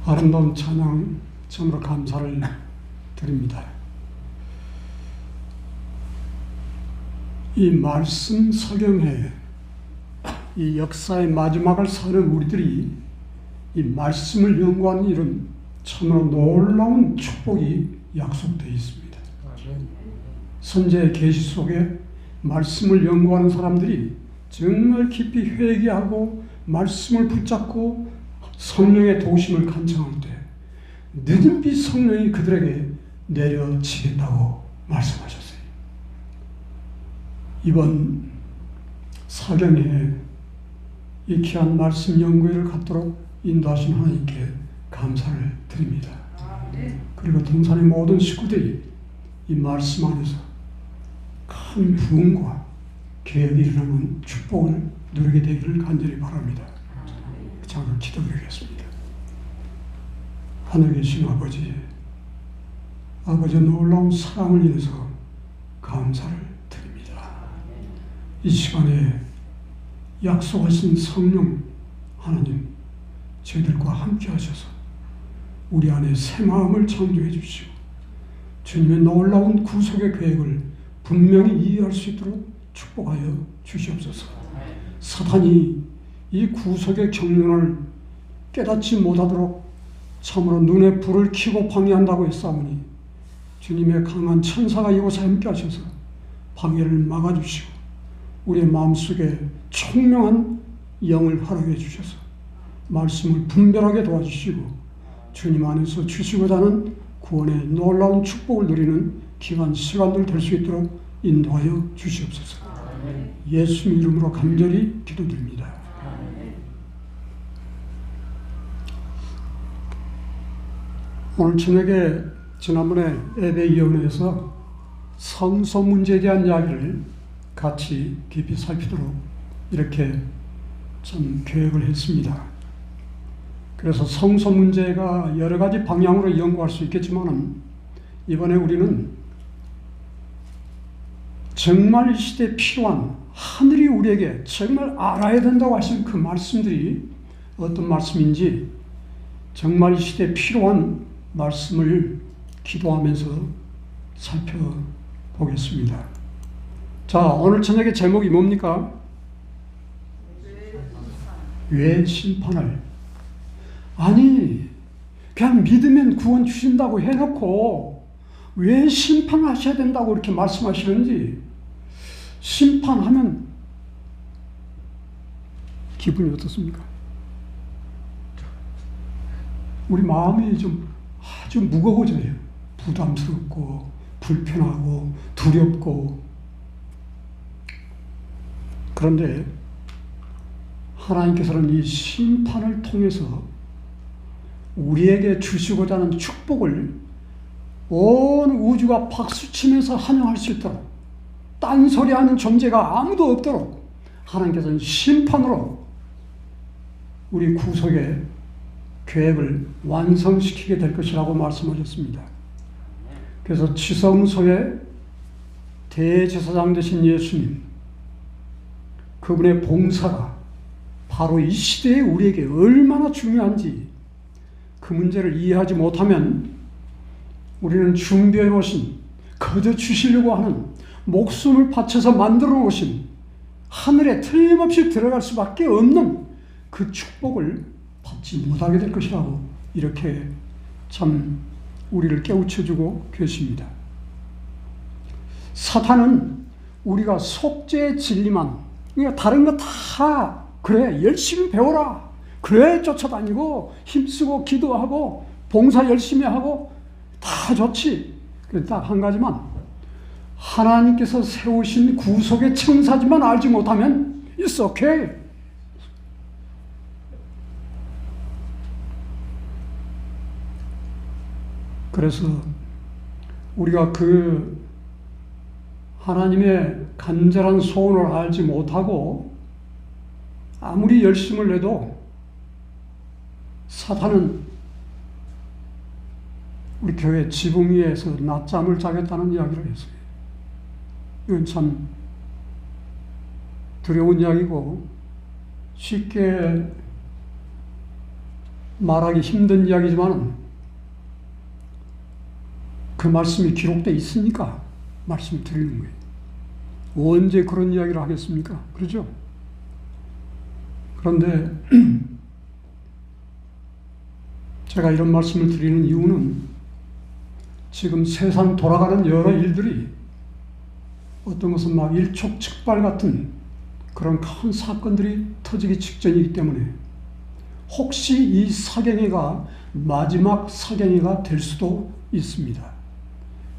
아름다운 찬양 참으로 감사를 드립니다. 이 말씀 석영에 이 역사의 마지막을 사는 우리들이 이 말씀을 연구하는 일은 참으로 놀라운 축복이 약속되어 있습니다. 선지의 계시 속에 말씀을 연구하는 사람들이 정말 깊이 회개하고 말씀을 붙잡고 성령의 도우심을 간청할 때 늦은빛 성령이 그들에게 내려지겠다고 말씀하셨어요. 이번 사경에 이 귀한 말씀 연구회를 갖도록 인도하신 하나님께 감사를 드립니다. 그리고 동산의 모든 식구들이 이 말씀 안에서 큰 부흥과 개혁이 일어나는 축복을 누리게 되기를 간절히 바랍니다. 잠깐 기도드리겠습니다. 하늘에 계신 아버지, 아버지의 놀라운 사랑을 인해서 감사를 드립니다. 이 시간에 약속하신 성령 하나님, 저희들과 함께 하셔서 우리 안에 새 마음을 창조해 주시고 주님의 놀라운 구속의 계획을 분명히 이해할 수 있도록 축복하여 주시옵소서. 사탄이 이 구속의 경륜을 깨닫지 못하도록 참으로 눈에 불을 켜고 방해한다고 했사오니 주님의 강한 천사가 이곳에 함께 하셔서 방해를 막아주시고 우리의 마음속에 총명한 영을 허락해 주셔서 말씀을 분별하게 도와주시고 주님 안에서 주시고자 하는 구원의 놀라운 축복을 누리는 귀한 시간들 될 수 있도록 인도하여 주시옵소서. 예수님 이름으로 간절히 기도드립니다. 오늘 저녁에 지난번에 예배위원회에서 성소 문제에 대한 이야기를 같이 깊이 살피도록 이렇게 좀 계획을 했습니다. 그래서 성소 문제가 여러 가지 방향으로 연구할 수 있겠지만 이번에 우리는 정말 이 시대에 필요한 하늘이 우리에게 정말 알아야 된다고 하신 그 말씀들이 어떤 말씀인지 정말 이 시대에 필요한 말씀을 기도하면서 살펴보겠습니다. 자, 오늘 저녁의 제목이 뭡니까? 왜 심판을? 아니, 그냥 믿으면 구원 주신다고 해놓고 왜 심판하셔야 된다고 이렇게 말씀하시는지, 심판하면 기분이 어떻습니까? 우리 마음이 좀 아주 무거워져요. 부담스럽고 불편하고 두렵고. 그런데 하나님께서는 이 심판을 통해서 우리에게 주시고자 하는 축복을 온 우주가 박수치면서 환영할 수 있도록, 딴소리하는 존재가 아무도 없도록 하나님께서는 심판으로 우리 구속의 계획을 완성시키게 될 것이라고 말씀하셨습니다. 그래서 지성소의 대제사장 되신 예수님, 그분의 봉사가 바로 이 시대에 우리에게 얼마나 중요한지 그 문제를 이해하지 못하면 우리는 준비해 놓으신, 거저 주시려고 하는, 목숨을 바쳐서 만들어 놓으신 하늘에 틀림없이 들어갈 수밖에 없는 그 축복을 받지 못하게 될 것이라고 이렇게 참 우리를 깨우쳐주고 계십니다. 사탄은 우리가 속죄의 진리만, 그러니까 다른 거 다 그래 열심히 배워라, 그래 쫓아다니고 힘쓰고 기도하고 봉사 열심히 하고 다 좋지. 딱 한 가지만, 하나님께서 세우신 구속의 청사지만 알지 못하면 it's okay. 그래서 우리가 그 하나님의 간절한 소원을 알지 못하고 아무리 열심을 내도 사탄은 우리 교회 지붕 위에서 낮잠을 자겠다는 이야기를 했어요. 이건 참 두려운 이야기고 쉽게 말하기 힘든 이야기지만 그 말씀이 기록되어 있으니까 말씀 드리는 거예요. 언제 그런 이야기를 하겠습니까? 그렇죠? 그런데 제가 이런 말씀을 드리는 이유는 지금 세상 돌아가는 여러 일들이 어떤 것은 막 일촉즉발 같은 그런 큰 사건들이 터지기 직전이기 때문에 혹시 이 사경회가 마지막 사경회가 될 수도 있습니다.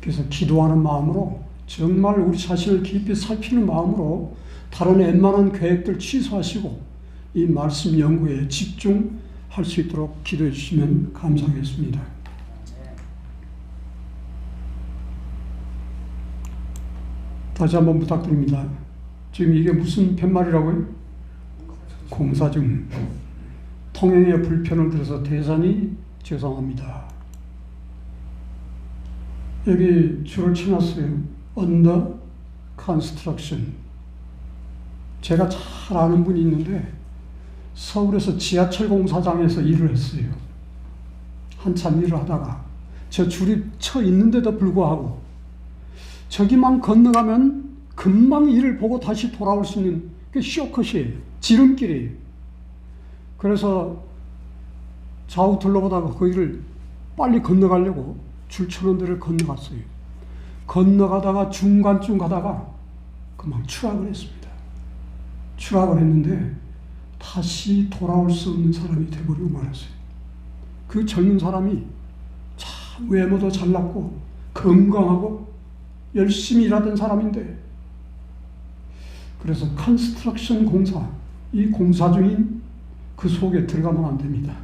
그래서 기도하는 마음으로 정말 우리 자신을 깊이 살피는 마음으로 다른 웬만한 계획들 취소하시고 이 말씀 연구에 집중할 수 있도록 기도해 주시면 감사하겠습니다. 다시 한번 부탁드립니다. 지금 이게 무슨 팻말이라고요? 공사중. 통행에 불편을 들어서 대단히 죄송합니다. 여기 줄을 쳐놨어요. Under construction. 제가 잘 아는 분이 있는데 서울에서 지하철 공사장에서 일을 했어요. 한참 일을 하다가 저 줄이 쳐 있는데도 불구하고 저기만 건너가면 금방 일을 보고 다시 돌아올 수 있는 그 쇼컷이에요. 지름길이에요. 그래서 좌우 둘러보다가 거기를 빨리 건너가려고 줄 쳐놓은 데를 건너갔어요. 건너가다가 중간쯤 가다가 금방 추락을 했습니다. 추락을 했는데 다시 돌아올 수 없는 사람이 되어버리고 말았어요. 그 젊은 사람이 참 외모도 잘났고 건강하고 열심히 일하던 사람인데, 그래서 컨스트럭션 공사, 이 공사 중인 그 속에 들어가면 안 됩니다.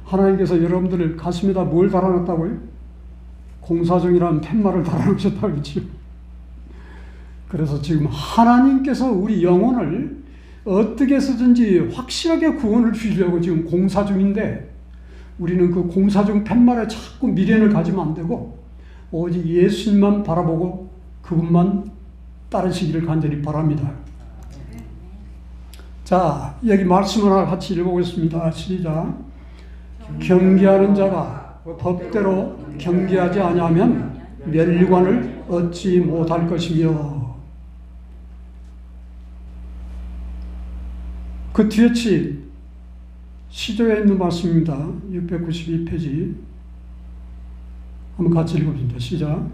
하나님께서 여러분들 가슴에다 뭘 달아놨다고요? 공사 중이라는 팻말을 달아놓으셨다고 했죠. 그래서 지금 하나님께서 우리 영혼을 어떻게 해서든지 확실하게 구원을 주시려고 지금 공사 중인데, 우리는 그 공사 중 팻말에 자꾸 미련을 가지면 안 되고 오직 예수님만 바라보고 그분만 따르시기를 간절히 바랍니다. 자, 여기 말씀을 같이 읽어보겠습니다. 시작. 경계하는 자가 법대로 경계하지 아니하면 멸관을 얻지 못할 것이며. 그 뒤에 시조에 있는 말씀입니다. 692페이지 한번 같이 읽어봅니다. 시작.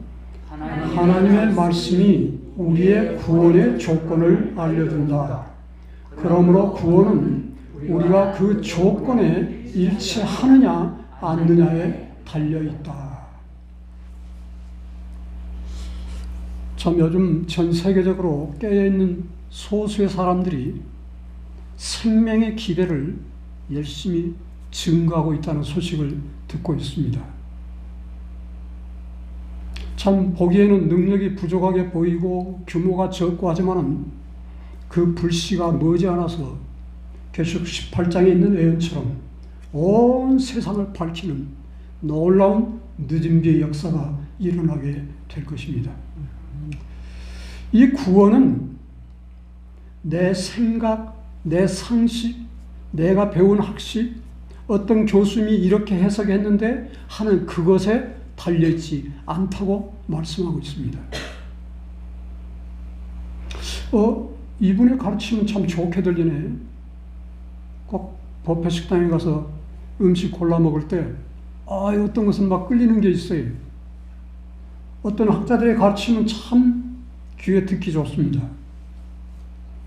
하나님의 말씀이 우리의 구원의 조건을 알려준다. 그러므로 구원은 우리가 그 조건에 일치하느냐 않느냐에 달려있다. 참 요즘 전 세계적으로 깨어있는 소수의 사람들이 생명의 기대를 열심히 증거하고 있다는 소식을 듣고 있습니다. 참 보기에는 능력이 부족하게 보이고 규모가 적고 하지만 그 불씨가 머지않아서 계속 18장에 있는 예언처럼 온 세상을 밝히는 놀라운 늦은 비의 역사가 일어나게 될 것입니다. 이 구원은 내 생각, 내 상식, 내가 배운 학식, 어떤 교수님이 이렇게 해석했는데 하는 그것에 달려있지 않다고 말씀하고 있습니다. 이분의 가르침은 참 좋게 들리네. 꼭 뷔페 식당에 가서 음식 골라 먹을 때 어떤 것은 막 끌리는 게 있어요. 어떤 학자들의 가르침은 참 귀에 듣기 좋습니다.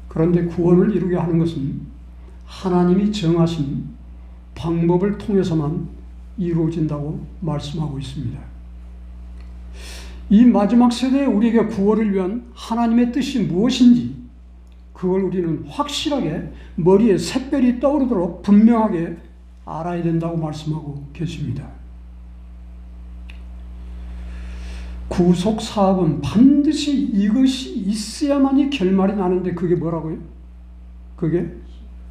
그런데 구원을 이루게 하는 것은 하나님이 정하신 방법을 통해서만 이루어진다고 말씀하고 있습니다. 이 마지막 세대에 우리에게 구원을 위한 하나님의 뜻이 무엇인지 그걸 우리는 확실하게 머리에 샛별이 떠오르도록 분명하게 알아야 된다고 말씀하고 계십니다. 구속사업은 반드시 이것이 있어야만이 결말이 나는데 그게 뭐라고요? 그게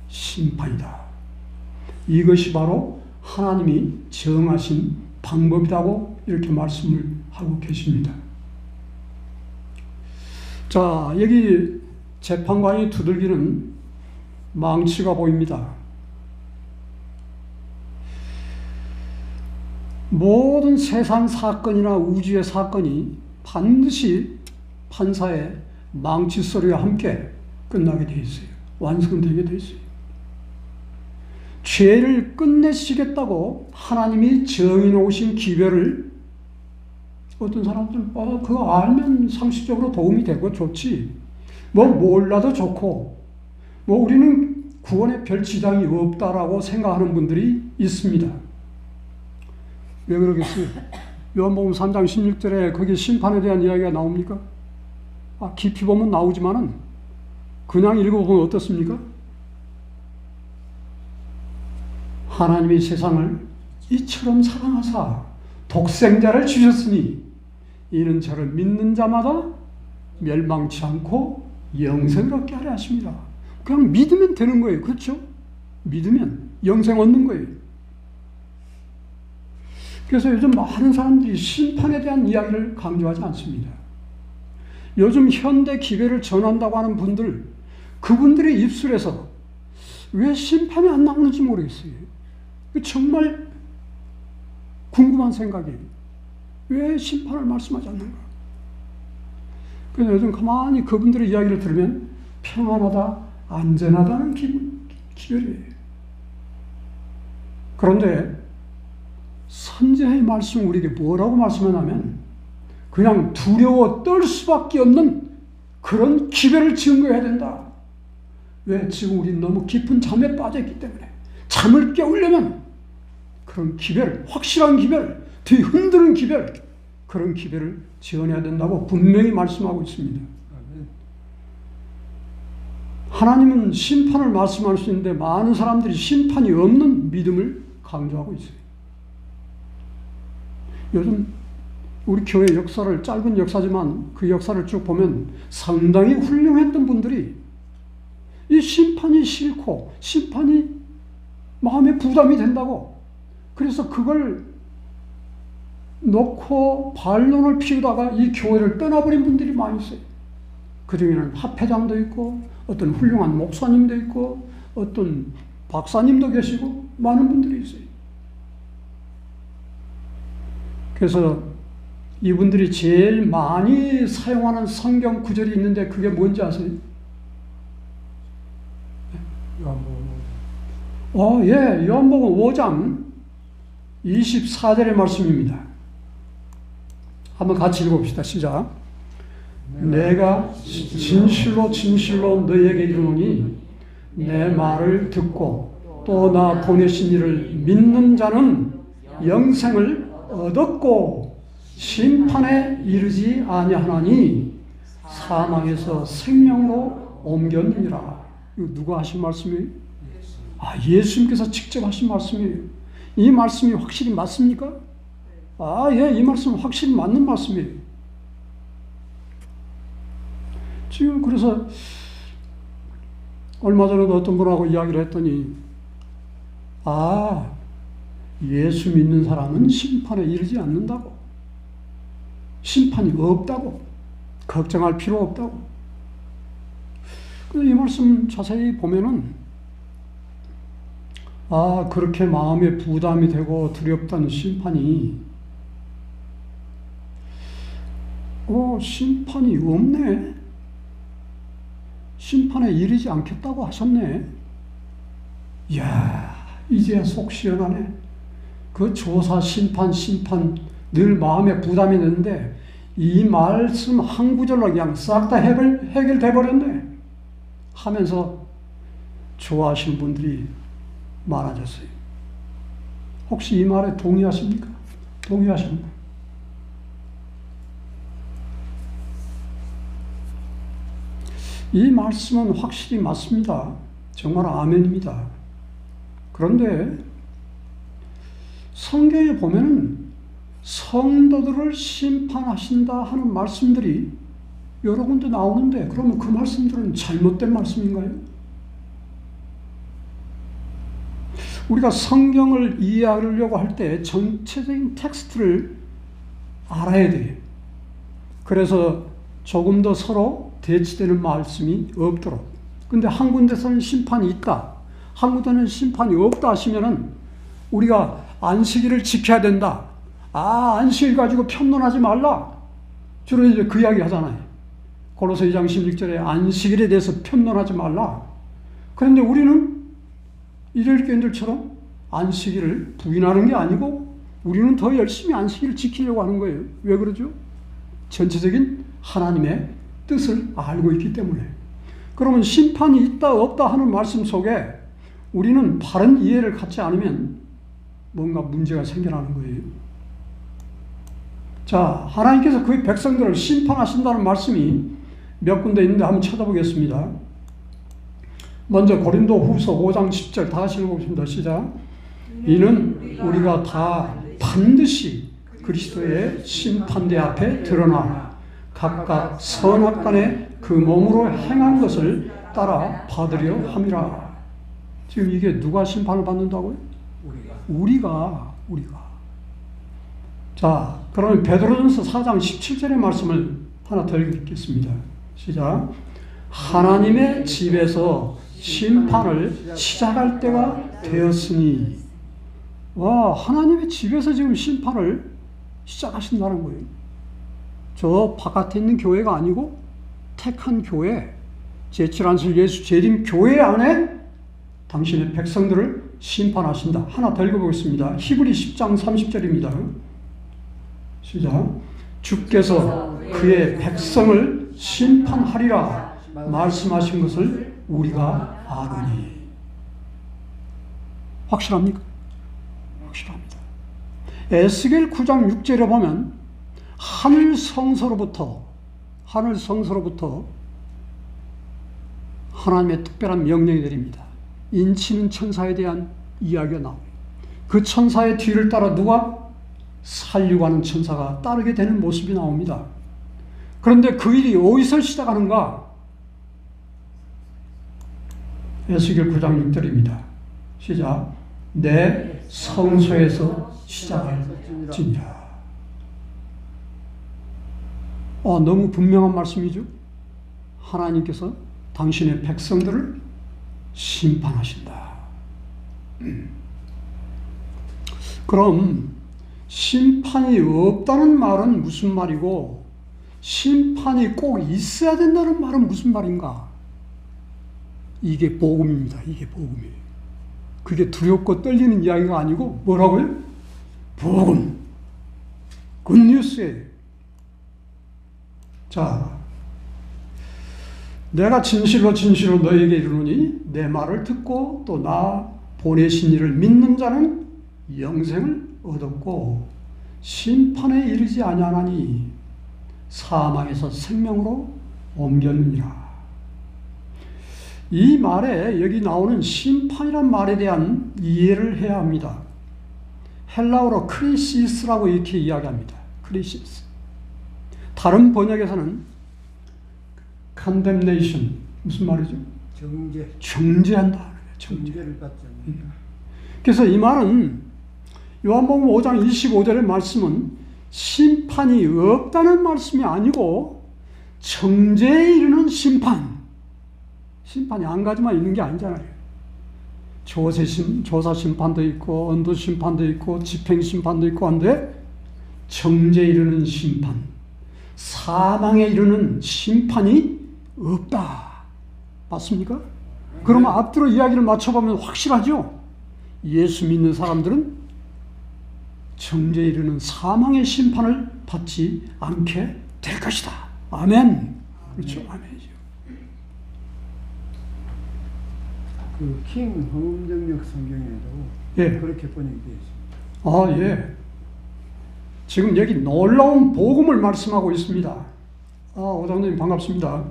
심판이다. 이것이 바로 하나님이 정하신 방법이라고 이렇게 말씀을 하고 계십니다. 자, 여기 재판관이 두들기는 망치가 보입니다. 모든 세상 사건이나 우주의 사건이 반드시 판사의 망치 소리와 함께 끝나게 돼 있어요. 완성되게 돼 있어요. 죄를 끝내시겠다고 하나님이 정해 놓으신 기별을 어떤 사람들은 그거 알면 상식적으로 도움이 되고 좋지. 몰라도 좋고 우리는 구원에 별 지장이 없다라고 생각하는 분들이 있습니다. 왜 그러겠어요? 요한복음 3장 16절에 거기 심판에 대한 이야기가 나옵니까? 깊이 보면 나오지만은 그냥 읽어보면 어떻습니까? 하나님이 세상을 이처럼 사랑하사 독생자를 주셨으니 이는 저를 믿는 자마다 멸망치 않고 영생을 얻게 하려 하십니다. 그냥 믿으면 되는 거예요. 그렇죠? 믿으면 영생 얻는 거예요. 그래서 요즘 많은 사람들이 심판에 대한 이야기를 강조하지 않습니다. 요즘 현대 기별을 전한다고 하는 분들, 그분들의 입술에서 왜 심판이 안 나오는지 모르겠어요. 정말 궁금한 생각이에요. 왜 심판을 말씀하지 않는가? 그래서 요즘 가만히 그분들의 이야기를 들으면 평안하다, 안전하다는 기별이에요. 그런데 선지자의 말씀은 우리에게 뭐라고 말씀하냐면 그냥 두려워 떨 수밖에 없는 그런 기별을 증거해야 된다. 왜? 지금 우리는 너무 깊은 잠에 빠져있기 때문에 잠을 깨우려면 그런 기별, 확실한 기별, 뒤흔드는 기별, 그런 기별을 지어내야 된다고 분명히 말씀하고 있습니다. 하나님은 심판을 말씀할 수 있는데 많은 사람들이 심판이 없는 믿음을 강조하고 있어요. 요즘 우리 교회 역사를, 짧은 역사지만 그 역사를 쭉 보면 상당히 훌륭했던 분들이 이 심판이 싫고 심판이 마음에 부담이 된다고 그래서 그걸 놓고 반론을 피우다가 이 교회를 떠나버린 분들이 많이 있어요. 그 중에는 합회장도 있고 어떤 훌륭한 목사님도 있고 어떤 박사님도 계시고 많은 분들이 있어요. 그래서 이분들이 제일 많이 사용하는 성경 구절이 있는데 그게 뭔지 아세요? 요한복음 5장 24절의 말씀입니다. 한번 같이 읽어봅시다. 시작. 내가 진실로 진실로 너희에게 이르노니 내 말을 듣고 또 나 보내신 이를 믿는 자는 영생을 얻었고 심판에 이르지 아니하나니 사망에서 생명으로 옮겼느니라. 이거 누가 하신 말씀이에요? 예수님께서 직접 하신 말씀이에요. 이 말씀이 확실히 맞습니까? 이 말씀은 확실히 맞는 말씀이에요. 지금 그래서 얼마 전에도 어떤 분하고 이야기를 했더니 예수 믿는 사람은 심판에 이르지 않는다고. 심판이 없다고. 걱정할 필요 없다고. 이 말씀 자세히 보면은 그렇게 마음에 부담이 되고 두렵다는 심판이 심판이 없네. 심판에 이르지 않겠다고 하셨네. 이야, 이제야 속 시원하네. 그 조사, 심판 늘 마음에 부담이 되는데 이 말씀 한 구절로 그냥 싹 다 해결돼 버렸네 하면서 좋아하시는 분들이 많아졌어요. 혹시 이 말에 동의하십니까? 동의하십니까? 이 말씀은 확실히 맞습니다. 정말 아멘입니다. 그런데 성경에 보면은 성도들을 심판하신다 하는 말씀들이 여러 군데 나오는데 그러면 그 말씀들은 잘못된 말씀인가요? 우리가 성경을 이해하려고 할 때 전체적인 텍스트를 알아야 돼요. 그래서 조금 더 서로 대치되는 말씀이 없도록. 근데 한 군데서는 심판이 있다, 한 군데는 심판이 없다 하시면은 우리가 안식일을 지켜야 된다, 안식일 가지고 편론하지 말라. 주로 이제 그 이야기 하잖아요. 고로새 2장 16절에 안식일에 대해서 편론하지 말라. 그런데 우리는 일요일교인들처럼 안식일을 부인하는 게 아니고 우리는 더 열심히 안식일을 지키려고 하는 거예요. 왜 그러죠? 전체적인 하나님의 뜻을 알고 있기 때문에. 그러면 심판이 있다 없다 하는 말씀 속에 우리는 바른 이해를 갖지 않으면 뭔가 문제가 생겨나는 거예요. 자, 하나님께서 그의 백성들을 심판하신다는 말씀이 몇 군데 있는데 한번 찾아보겠습니다. 먼저 고린도 후서 5장 10절 다 같이 읽어보겠습니다. 시작. 이는 우리가 다 반드시 그리스도의 심판대 앞에 드러나 각각 선악간에 그 몸으로 행한 것을 따라 받으려 함이라. 지금 이게 누가 심판을 받는다고요? 우리가. 자, 그러면 베드로전서 4장 17절의 말씀을 하나 더 읽겠습니다. 시작. 하나님의 집에서 심판을 시작할 때가 되었으니. 와, 하나님의 집에서 지금 심판을 시작하신다는 거예요. 저 바깥에 있는 교회가 아니고 택한 교회, 제7안술 예수 재림 교회 안에 당신의 백성들을 심판하신다. 하나 더 읽어보겠습니다. 히브리 10장 30절입니다. 시작. 주께서 그의 백성을 심판하리라 말씀하신 것을 우리가 아노니. 확실합니까? 확실합니다. 에스겔 9장 6절에 보면 하늘 성소로부터 하나님의 특별한 명령이 내립니다. 인치는 천사에 대한 이야기가 나옵니다. 그 천사의 뒤를 따라 누가? 살려고 하는 천사가 따르게 되는 모습이 나옵니다. 그런데 그 일이 어디서 시작하는가? 에스겔 9장 6절입니다. 시작. 내 성소에서 시작할지니라. 너무 분명한 말씀이죠. 하나님께서 당신의 백성들을 심판하신다. 그럼 심판이 없다는 말은 무슨 말이고 심판이 꼭 있어야 된다는 말은 무슨 말인가? 이게 복음입니다. 이게 복음이에요. 그게 두렵고 떨리는 이야기가 아니고 뭐라고요? 복음. 굿뉴스예요. 자, 내가 진실로 너에게 이르노니 내 말을 듣고 또 나 보내신 이를 믿는 자는 영생을 얻었고 심판에 이르지 아니하나니 사망에서 생명으로 옮겼느니라. 이 말에 여기 나오는 심판이란 말에 대한 이해를 해야 합니다. 헬라어로 크리시스라고 이렇게 이야기합니다. 크리시스. 다른 번역에서는 condemnation, 무슨 말이죠? 정죄한다. 정죄를 받지 않는다. 그래서 이 말은 요한복음 5장 25절의 말씀은 심판이 없다는 말씀이 아니고 정죄에 이르는 심판이 한 가지만 있는 게 아니잖아요. 조사 심판도 있고 언도 심판도 있고 집행 심판도 있고 한데 정죄에 이르는 심판, 사망에 이르는 심판이 없다. 맞습니까? 그러면 앞뒤로 이야기를 맞춰보면 확실하죠? 예수 믿는 사람들은 정죄에 이르는 사망의 심판을 받지 않게 될 것이다. 아멘. 그렇죠. 아멘이죠. 그 킹 흥정역 성경에도 예. 그렇게 번역되어 있습니다. 예. 지금 여기 놀라운 복음을 말씀하고 있습니다. 오장님 반갑습니다.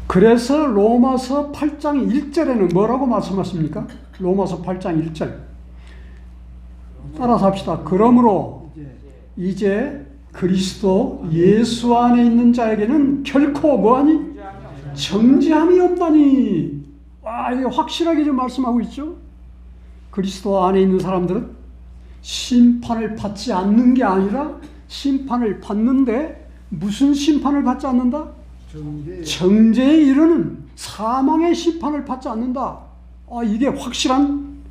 그래서 로마서 8장 1절에는 뭐라고 말씀하십니까? 로마서 8장 1절. 따라서 합시다. 그러므로 이제 그리스도 예수 안에 있는 자에게는 결코 뭐하니? 정죄함이 없다니. 이게 확실하게 좀 말씀하고 있죠? 그리스도 안에 있는 사람들은 심판을 받지 않는 게 아니라 심판을 받는데 무슨 심판을 받지 않는다? 정죄에 이르는 사망의 심판을 받지 않는다. 이게 확실한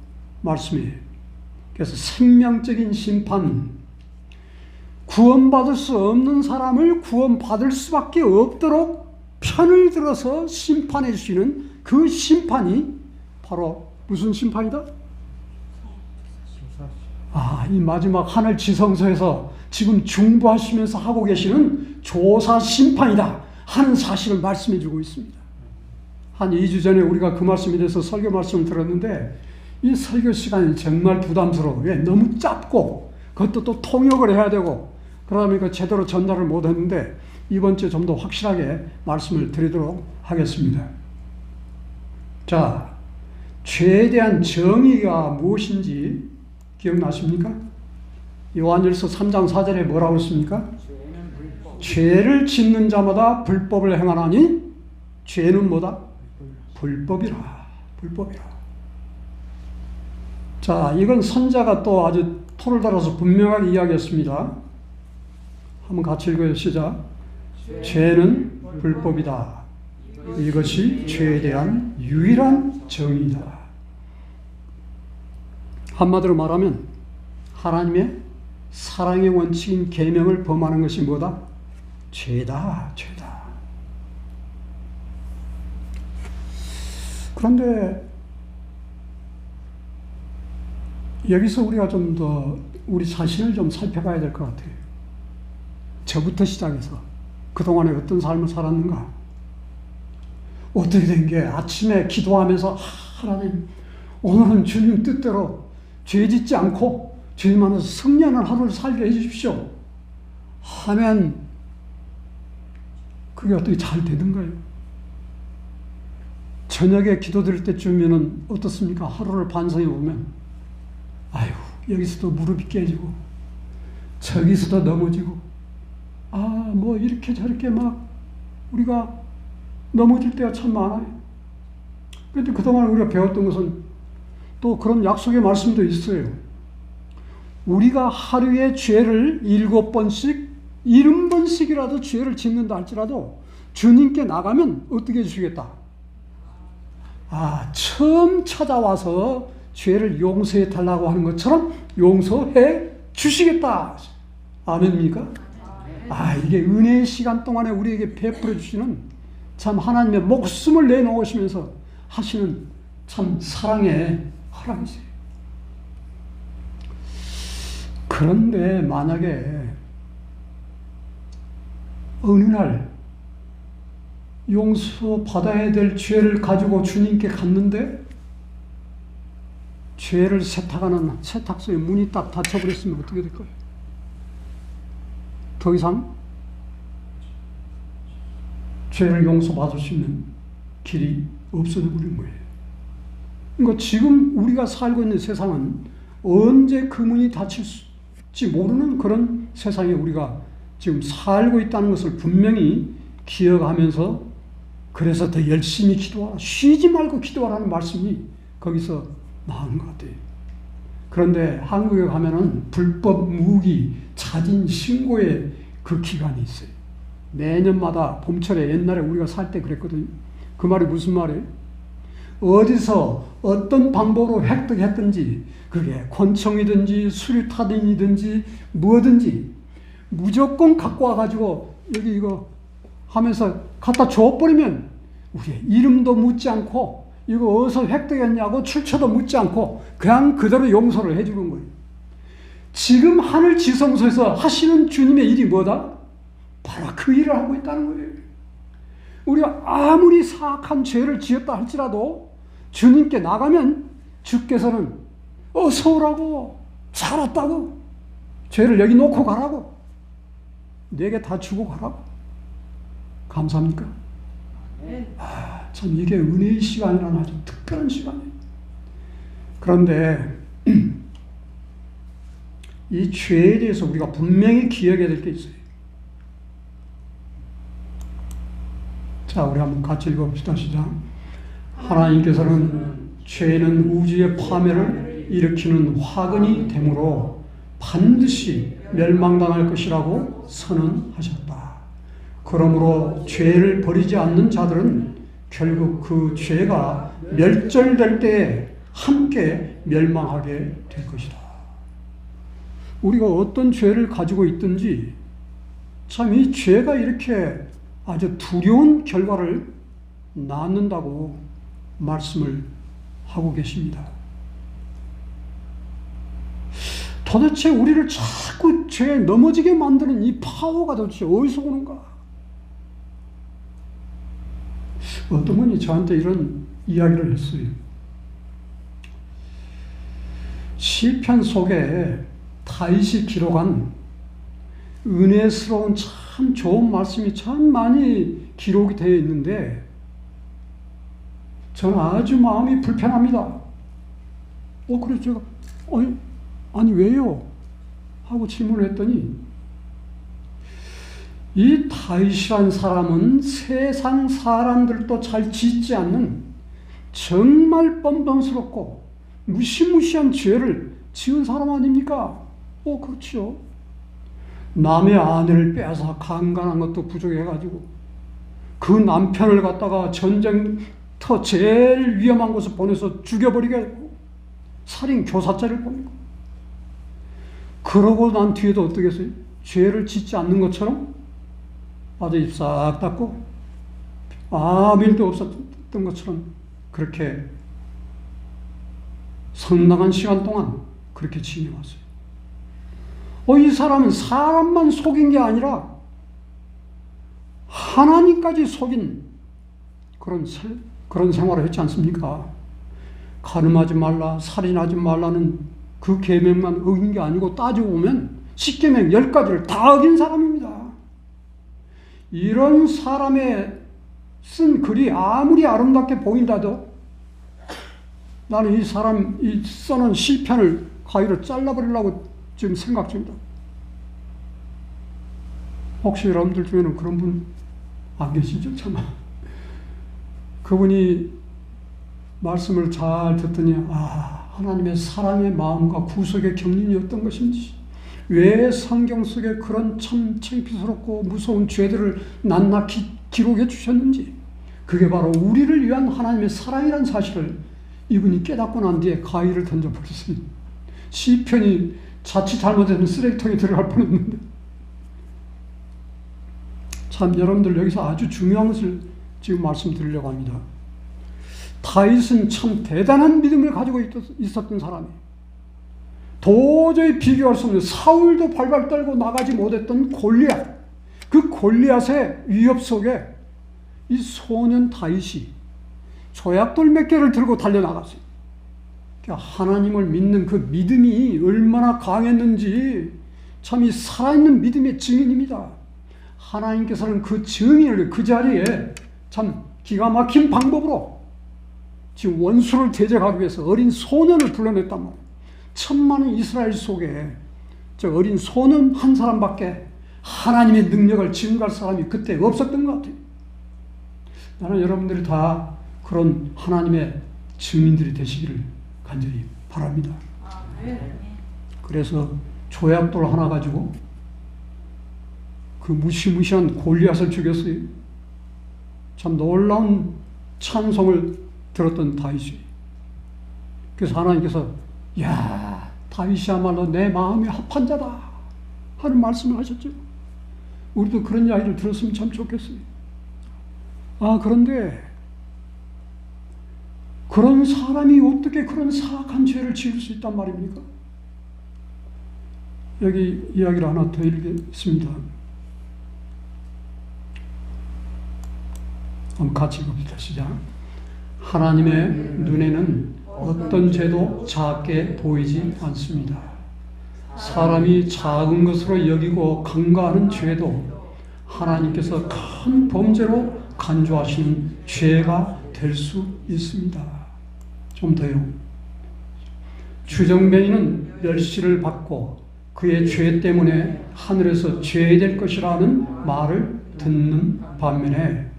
말씀이에요. 그래서 생명적인 심판, 구원받을 수 없는 사람을 구원받을 수밖에 없도록 편을 들어서 심판해 주시는 그 심판이 바로 무슨 심판이다? 이 마지막 하늘 지성소에서 지금 중보하시면서 하고 계시는 조사 심판이다 하는 사실을 말씀해 주고 있습니다. 한 2주 전에 우리가 그 말씀에 대해서 설교 말씀을 들었는데 이 설교 시간이 정말 부담스러워. 왜? 너무 짧고 그것도 또 통역을 해야 되고 그러다 보니까 제대로 전달을 못했는데 이번 주에 좀 더 확실하게 말씀을 드리도록 하겠습니다. 자, 죄에 대한 정의가 무엇인지 기억나십니까? 요한일서 3장 4절에 뭐라고 했습니까? 죄를 짓는 자마다 불법을 행하나니 죄는 뭐다? 불법이라. 불법이라. 자, 이건 선자가 또 아주 토를 달아서 분명하게 이야기했습니다. 한번 같이 읽어요. 시작. 죄는 불법이다. 이것이 죄에 대한 유일한 정의다. 한마디로 말하면 하나님의 사랑의 원칙인 계명을 범하는 것이 뭐다? 죄다. 죄다. 그런데 여기서 우리가 좀 더 우리 자신을 좀 살펴봐야 될 것 같아요. 저부터 시작해서 그동안에 어떤 삶을 살았는가? 어떻게 된 게 아침에 기도하면서 하나님 오늘은 주님 뜻대로 죄 짓지 않고 주님 안에서 승리하는 하루를 살게 해주십시오 하면 그게 어떻게 잘 되던가요? 저녁에 기도드릴 때쯤이면 어떻습니까? 하루를 반성해 보면 아유 여기서도 무릎이 깨지고 저기서도 넘어지고 뭐 이렇게 저렇게 막 우리가 넘어질 때가 참 많아요. 그런데 그동안 우리가 배웠던 것은 또 그런 약속의 말씀도 있어요. 우리가 하루에 죄를 7번씩 70번씩이라도 죄를 짓는다 할지라도 주님께 나가면 어떻게 해주시겠다? 처음 찾아와서 죄를 용서해 달라고 하는 것처럼 용서해 주시겠다. 아멘입니까? 이게 은혜의 시간 동안에 우리에게 베풀어 주시는 참 하나님의 목숨을 내놓으시면서 하시는 참 사랑의 허락이세요. 그런데 만약에 어느 날 용서받아야 될 죄를 가지고 주님께 갔는데 죄를 세탁하는 세탁소의 문이 딱 닫혀버렸으면 어떻게 될까요? 더 이상 죄를 용서받을 수 있는 길이 없어져 버린 거예요. 그러니까 지금 우리가 살고 있는 세상은 언제 그 문이 닫힐지 모르는 그런 세상에 우리가 지금 살고 있다는 것을 분명히 기억하면서 그래서 더 열심히 기도하라, 쉬지 말고 기도하라는 말씀이 거기서 나오는 것 같아요. 그런데 한국에 가면은 불법 무기 자진 신고의 그 기간이 있어요. 매년마다 봄철에 옛날에 우리가 살 때 그랬거든요. 그 말이 무슨 말이에요? 어디서 어떤 방법으로 획득했든지 그게 권총이든지 수류탄이든지 뭐든지 무조건 갖고 와가지고 여기 이거 하면서 갖다 줘버리면 우리의 이름도 묻지 않고 이거 어디서 획득했냐고 출처도 묻지 않고 그냥 그대로 용서를 해주는 거예요. 지금 하늘 지성소에서 하시는 주님의 일이 뭐다? 바로 그 일을 하고 있다는 거예요. 우리가 아무리 사악한 죄를 지었다 할지라도 주님께 나가면 주께서는 어서 오라고, 살았다고, 죄를 여기 놓고 가라고, 내게 다 주고 가라고. 감사합니까? 참 이게 은혜의 시간이라는 아주 특별한 시간이에요. 그런데 이 죄에 대해서 우리가 분명히 기억해야 될 게 있어요. 자, 우리 한번 같이 읽어봅시다. 시작. 하나님께서는 죄는 우주의 파멸을 일으키는 화근이 되므로 반드시 멸망당할 것이라고 선언하셨다. 그러므로 죄를 버리지 않는 자들은 결국 그 죄가 멸절될 때에 함께 멸망하게 될 것이다. 우리가 어떤 죄를 가지고 있든지 참 이 죄가 이렇게 아주 두려운 결과를 낳는다고 말씀을 하고 계십니다. 도대체 우리를 자꾸 죄에 넘어지게 만드는 이 파워가 도대체 어디서 오는가? 어떤 분이 저한테 이런 이야기를 했어요. 시편 속에 다윗이 기록한 은혜스러운 참 좋은 말씀이 참 많이 기록이 되어 있는데 저는 아주 마음이 불편합니다. 그래서 제가 아니 왜요? 하고 질문을 했더니 이 다윗이란 사람은 세상 사람들도 잘 짓지 않는 정말 뻔뻔스럽고 무시무시한 죄를 지은 사람 아닙니까? 그렇죠. 남의 아내를 빼앗아 강간한 것도 부족해가지고 그 남편을 갖다가 전쟁터 제일 위험한 곳에 보내서 죽여버리게 하고 살인 교사죄를 보내고 그러고 난 뒤에도 어떻게 했어요? 죄를 짓지 않는 것처럼 아주 입 싹 닫고 아무 일도 없었던 것처럼 그렇게 상당한 시간 동안 그렇게 지내왔어요. 이 사람은 사람만 속인 게 아니라 하나님까지 속인 그런 생활을 했지 않습니까? 간음하지 말라, 살인하지 말라는 그 계명만 어긴 게 아니고 따지고 보면 10계명 10가지를 다 어긴 사람입니다. 이런 사람의 쓴 글이 아무리 아름답게 보인다도 나는 이 사람이 써놓은 시편을 가위로 잘라버리려고 지금 생각 중입니다. 혹시 여러분들 중에는 그런 분 안 계시죠? 참. 그분이 말씀을 잘 듣더니 하나님의 사랑의 마음과 구속의 경륜이 어떤 것인지, 왜 성경 속에 그런 참 창피스럽고 무서운 죄들을 낱낱이 기록해 주셨는지, 그게 바로 우리를 위한 하나님의 사랑이라는 사실을 이분이 깨닫고 난 뒤에 가위를 던져버렸습니다. 시편이 자칫 잘못되면 쓰레기통에 들어갈 뻔했는데, 참 여러분들 여기서 아주 중요한 것을 지금 말씀드리려고 합니다. 다윗은 참 대단한 믿음을 가지고 있었던 사람이에요. 도저히 비교할 수 없는, 사울도 발발 떨고 나가지 못했던 골리앗, 그 골리앗의 위협 속에 이 소년 다윗이 조약돌 몇 개를 들고 달려나갔어요. 하나님을 믿는 그 믿음이 얼마나 강했는지 참 이 살아있는 믿음의 증인입니다. 하나님께서는 그 증인을 그 자리에 참 기가 막힌 방법으로 지금 원수를 대적하기 위해서 어린 소년을 불러냈단 말이에요. 천만의 이스라엘 속에 저 어린 소년 한 사람밖에 하나님의 능력을 증거할 사람이 그때 없었던 것 같아요. 나는 여러분들이 다 그런 하나님의 증인들이 되시기를 간절히 바랍니다. 그래서 조약돌 하나 가지고 그 무시무시한 골리앗을 죽였어요. 참 놀라운 찬송을 들었던 다윗이. 그래서 하나님께서 다윗이야말로 내 마음에 합한 자다 하는 말씀을 하셨죠. 우리도 그런 이야기를 들었으면 참 좋겠어요. 그런데 그런 사람이 어떻게 그런 사악한 죄를 지을 수 있단 말입니까? 여기 이야기를 하나 더 읽겠습니다. 한번 같이 읽읍시다. 시작. 하나님의 눈에는 어떤 죄도 작게 보이지 않습니다. 사람이 작은 것으로 여기고 간과하는 죄도 하나님께서 큰 범죄로 간주하시는 죄가 될 수 있습니다. 좀 더요. 주정뱅이는 멸시를 받고 그의 죄 때문에 하늘에서 죄될 것이라는 말을 듣는 반면에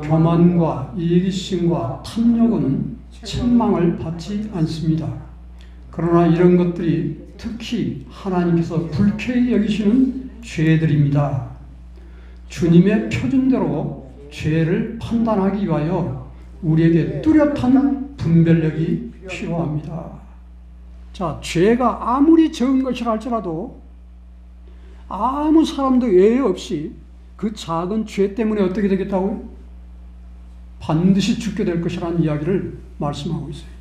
교만과 이기심과 탐욕은 책망을 받지 않습니다. 그러나 이런 것들이 특히 하나님께서 불쾌히 여기시는 죄들입니다. 주님의 표준대로 죄를 판단하기 위하여 우리에게 뚜렷한 분별력이 필요합니다. 자, 죄가 아무리 적은 것이라 할지라도 아무 사람도 예외 없이 그 작은 죄 때문에 어떻게 되겠다고요? 반드시 죽게 될 것이라는 이야기를 말씀하고 있어요.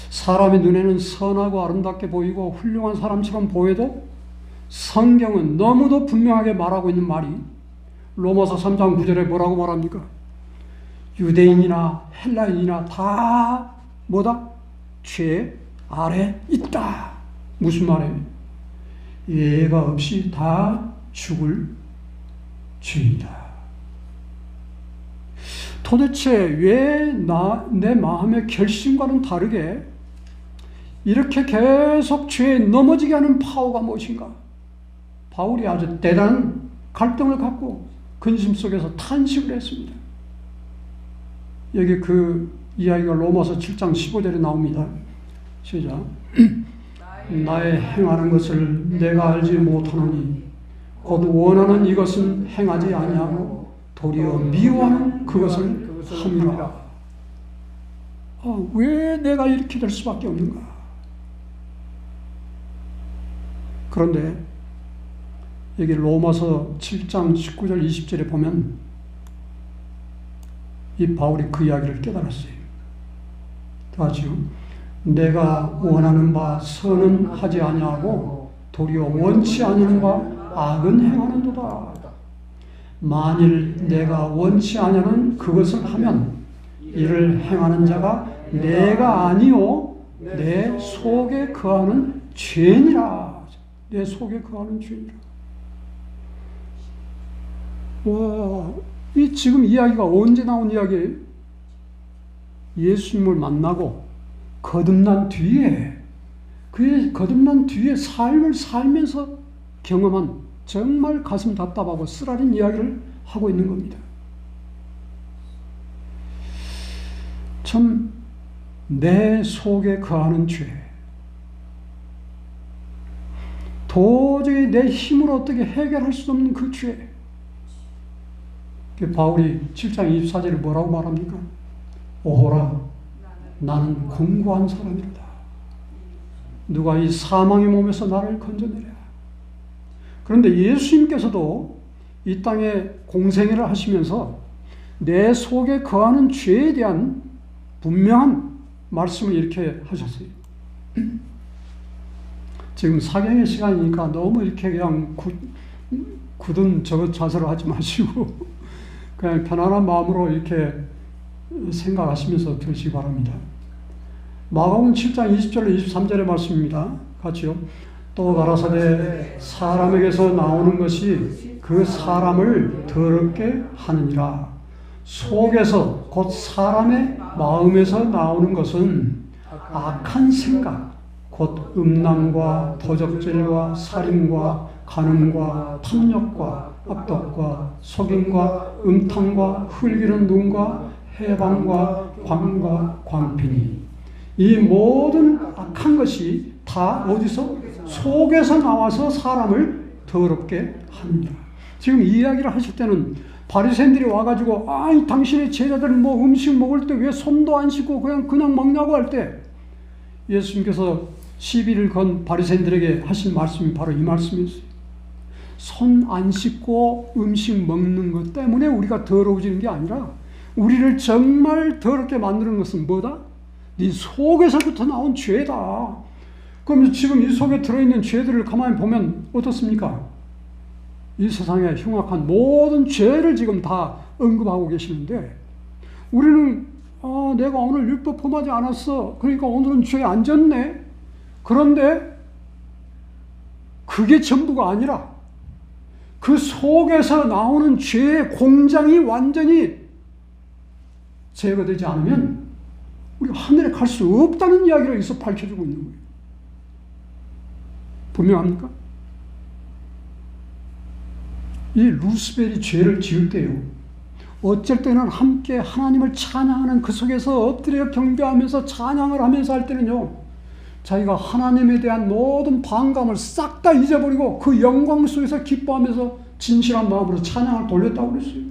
사람의 눈에는 선하고 아름답게 보이고 훌륭한 사람처럼 보여도 성경은 너무도 분명하게 말하고 있는 말이 로마서 3장 9절에 뭐라고 말합니까? 유대인이나 헬라인이나 다 뭐다? 죄 아래 있다. 무슨 말이에요? 예외가 없이 다 죽을 죄이다. 도대체 왜 내 마음의 결심과는 다르게 이렇게 계속 죄에 넘어지게 하는 파워가 무엇인가? 바울이 아주 대단한 갈등을 갖고 근심 속에서 탄식을 했습니다. 여기 그 이야기가 로마서 7장 15절에 나옵니다. 시작. 나의 행하는 것을 내가 알지 못하노니 곧 원하는 이것은 행하지 아니하고 도리어 미워하는 그것을 함이라. 왜 내가 이렇게 될 수밖에 없는가? 그런데 여기 로마서 7장 19절 20절에 보면 이 바울이 그 이야기를 깨달았어요. 다 같이요. 내가 원하는 바 선은 하지 아니하고 도리어 원치 않는 바 악은 행하는도다. 만일 내가 원치 아니하는 그것을 하면 이를 행하는 자가 내가 아니요 내 속에 거하는 죄니라. 내 속에 거하는 죄니라. 와, 이 지금 이야기가 언제 나온 이야기예요? 예수님을 만나고 거듭난 뒤에, 그의 거듭난 뒤에 삶을 살면서 경험한 정말 가슴 답답하고 쓰라린 이야기를 하고 있는 겁니다. 참, 내 속에 거하는 죄. 도저히 내 힘으로 어떻게 해결할 수 없는 그 죄. 바울이 7장 24절에 뭐라고 말합니까? 오호라, 나는 공고한 사람이로다. 누가 이 사망의 몸에서 나를 건져내랴. 그런데 예수님께서도 이 땅에 공생애를 하시면서 내 속에 거하는 죄에 대한 분명한 말씀을 이렇게 하셨어요. 지금 사경의 시간이니까 너무 이렇게 그냥 굳은 저것 자세로 하지 마시고 그냥 편안한 마음으로 이렇게 생각하시면서 들으시기 바랍니다. 마가복음 7장 20절로 23절의 말씀입니다. 같이요. 또 가라사대 사람에게서 나오는 것이 그 사람을 더럽게 하느니라. 속에서 곧 사람의 마음에서 나오는 것은 악한 생각, 곧 음란과 도적질과 살인과 간음과 탐욕과 악독과 속임과 음탕과 흘기는 눈과 해방과 광과 광핀이, 이 모든 악한 것이 다 어디서? 속에서 나와서 사람을 더럽게 합니다. 지금 이 이야기를 하실 때는 바리새인들이 와가지고 당신의 제자들은 뭐 음식 먹을 때 왜 손도 안 씻고 그냥 먹냐고 할 때 예수님께서 시비를 건 바리새인들에게 하신 말씀이 바로 이 말씀이었어요. 손 안 씻고 음식 먹는 것 때문에 우리가 더러워지는 게 아니라 우리를 정말 더럽게 만드는 것은 뭐다? 네 속에서부터 나온 죄다. 그럼 지금 이 속에 들어있는 죄들을 가만히 보면 어떻습니까? 이 세상에 흉악한 모든 죄를 지금 다 언급하고 계시는데 우리는 내가 오늘 율법 범하지 않았어. 그러니까 오늘은 죄 안 졌네. 그런데 그게 전부가 아니라 그 속에서 나오는 죄의 공장이 완전히 제거되지 않으면 우리가 하늘에 갈 수 없다는 이야기를 여기서 밝혀주고 있는 거예요. 분명합니까? 이 루스벨이 죄를 지을 때요, 어쩔 때는 함께 하나님을 찬양하는 그 속에서 엎드려 경배하면서 찬양을 하면서 할 때는요, 자기가 하나님에 대한 모든 반감을 싹 다 잊어버리고 그 영광 속에서 기뻐하면서 진실한 마음으로 찬양을 돌렸다고 그랬어요.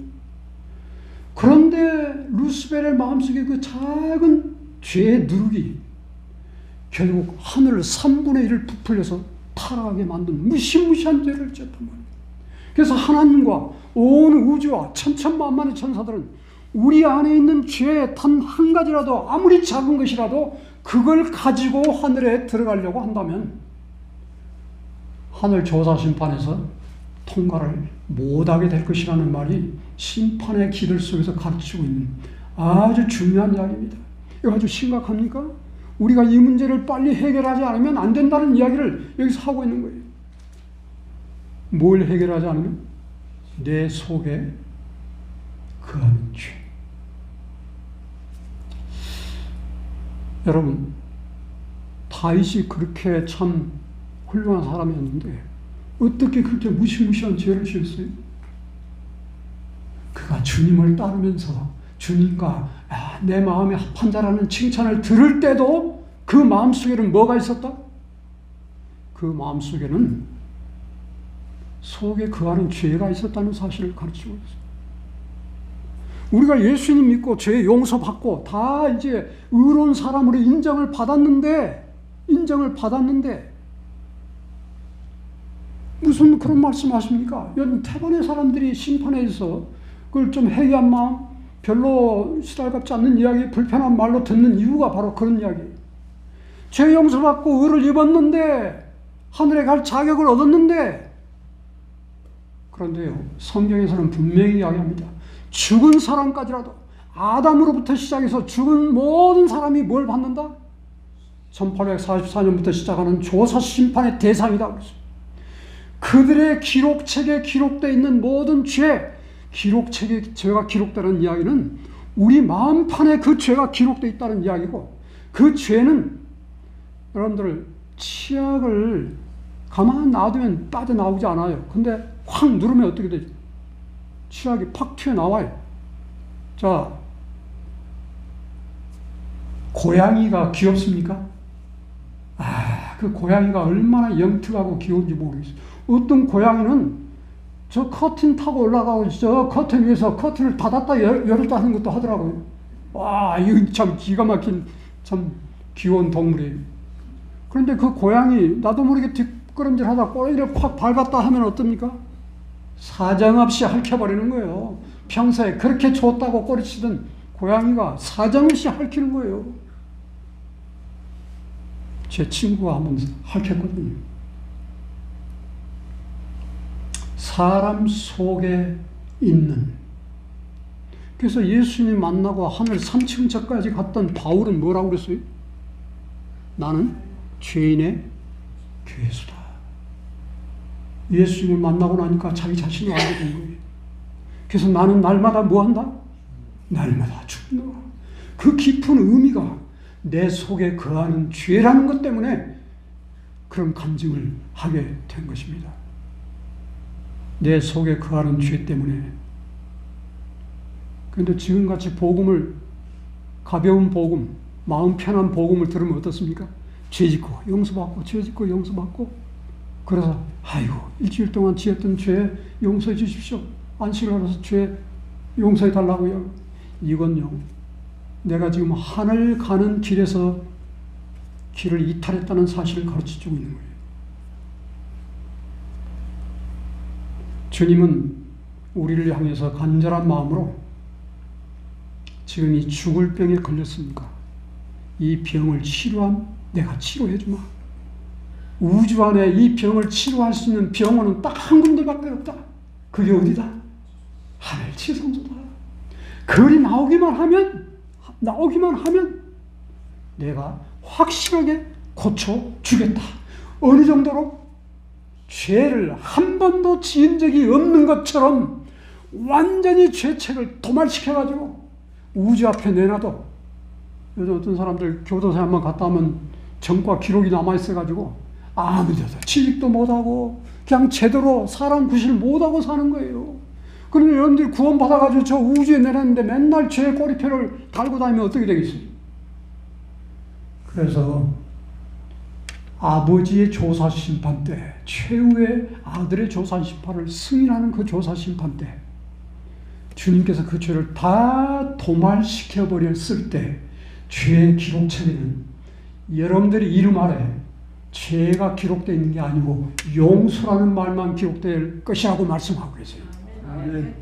그런데 루스벨의 마음속에 그 작은 죄의 누룩이 결국 하늘 3분의 1을 부풀려서 타락하게 만든 무시무시한 죄를 지었단 말이에요. 그래서 하나님과 온 우주와 천천만만의 천사들은 우리 안에 있는 죄 단 한 가지라도, 아무리 작은 것이라도 그걸 가지고 하늘에 들어가려고 한다면 하늘 조사 심판에서 통과를 못하게 될 것이라는 말이 심판의 기들 속에서 가르치고 있는 아주 중요한 이야기입니다. 이거 아주 심각합니까? 우리가 이 문제를 빨리 해결하지 않으면 안 된다는 이야기를 여기서 하고 있는 거예요. 뭘 해결하지 않으면? 내 속에 거하는 죄. 여러분, 다윗이 그렇게 참 훌륭한 사람이었는데 어떻게 그렇게 무시무시한 죄를 지었어요? 그가 주님을 따르면서 주님과 내 마음에 합한 자라는 칭찬을 들을 때도 그 마음속에는 뭐가 있었다? 그 마음속에는 속에 거하는 죄가 있었다는 사실을 가르치고 있어요. 우리가 예수님 믿고 죄 용서받고 다 이제 의로운 사람으로 인정을 받았는데 무슨 그런 말씀 하십니까? 요즘 태반의 사람들이 심판에 있어 그걸 좀 해이한 마음, 별로 시달갑지 않는 이야기, 불편한 말로 듣는 이유가 바로 그런 이야기예요. 죄 용서받고 의를 입었는데 하늘에 갈 자격을 얻었는데, 그런데요, 성경에서는 분명히 이야기합니다. 죽은 사람까지라도, 아담으로부터 시작해서 죽은 모든 사람이 뭘 받는다? 1844년부터 시작하는 조사 심판의 대상이다 그랬어요. 그들의 기록책에 기록되어 있는 모든 기록책에 죄가 기록되는 이야기는 우리 마음판에 그 죄가 기록되어 있다는 이야기고, 그 죄는 여러분들 치약을 가만 놔두면 빠져나오지 않아요. 근데 확 누르면 어떻게 되죠? 치약이 팍 튀어나와요. 자, 고양이가 귀엽습니까? 그 고양이가 얼마나 영특하고 귀여운지 모르겠어요. 어떤 고양이는 저 커튼 타고 올라가고 저 커튼 위에서 커튼을 닫았다 열었다 하는 것도 하더라고요. 와, 이거 참 기가 막힌 참 귀여운 동물이에요. 그런데 그 고양이 나도 모르게 뒷걸음질하다 꼬리를 팍 밟았다 하면 어떻습니까? 사정없이 핥혀버리는 거예요. 평소에 그렇게 좋다고 꼬리치던 고양이가 사정없이 핥히는 거예요. 제 친구가 한번 핥혔거든요. 사람 속에 있는. 그래서 예수님 만나고 하늘 3층까지 갔던 바울은 뭐라고 그랬어요? 나는 죄인의 괴수다. 예수님을 만나고 나니까 자기 자신을 알게 된 거예요. 그래서 나는 날마다 뭐 한다? 날마다 죽는다. 그 깊은 의미가 내 속에 거하는 죄라는 것 때문에 그런 감정을 하게 된 것입니다. 내 속에 거하는 죄 때문에. 그런데 지금같이 복음을, 가벼운 복음, 마음 편한 복음을 들으면 어떻습니까? 죄 짓고 용서받고, 죄 짓고 용서받고, 그래서 아이고 일주일 동안 지었던 죄 용서해 주십시오. 안식을 하면서 죄 용서해 달라고요. 이건요, 내가 지금 하늘 가는 길에서 길을 이탈했다는 사실을 가르쳐주고 있는 거예요. 주님은 우리를 향해서 간절한 마음으로 지금 이 죽을 병에 걸렸으니까 이 병을 내가 치료해 주마. 우주 안에 이 병을 치료할 수 있는 병원은 딱 한 군데밖에 없다. 그게 어디다? 하늘 지성소다. 글이 나오기만 하면 내가 확실하게 고쳐주겠다. 어느 정도로? 죄를 한 번도 지은 적이 없는 것처럼 완전히 죄책을 도말시켜가지고 우주 앞에 내놔도, 요즘 어떤 사람들 교도소에 한번 갔다 오면 전과 기록이 남아있어가지고 아무 데도 취직도 못하고 그냥 제대로 사람 구실 못하고 사는 거예요. 그런데 여러분들이 구원받아가지고 저 우주에 내렸는데 맨날 죄의 꼬리표를 달고 다니면 어떻게 되겠어요? 그래서 아버지의 조사 심판 때, 최후의 아들의 조사 심판을 승인하는 그 조사 심판 때 주님께서 그 죄를 다 도말시켜버렸을 때 죄의 기록책에는 여러분들이 이름 아래 죄가 기록되어 있는 게 아니고 용서라는 말만 기록될 것이라고 말씀하고 계세요. 아멘.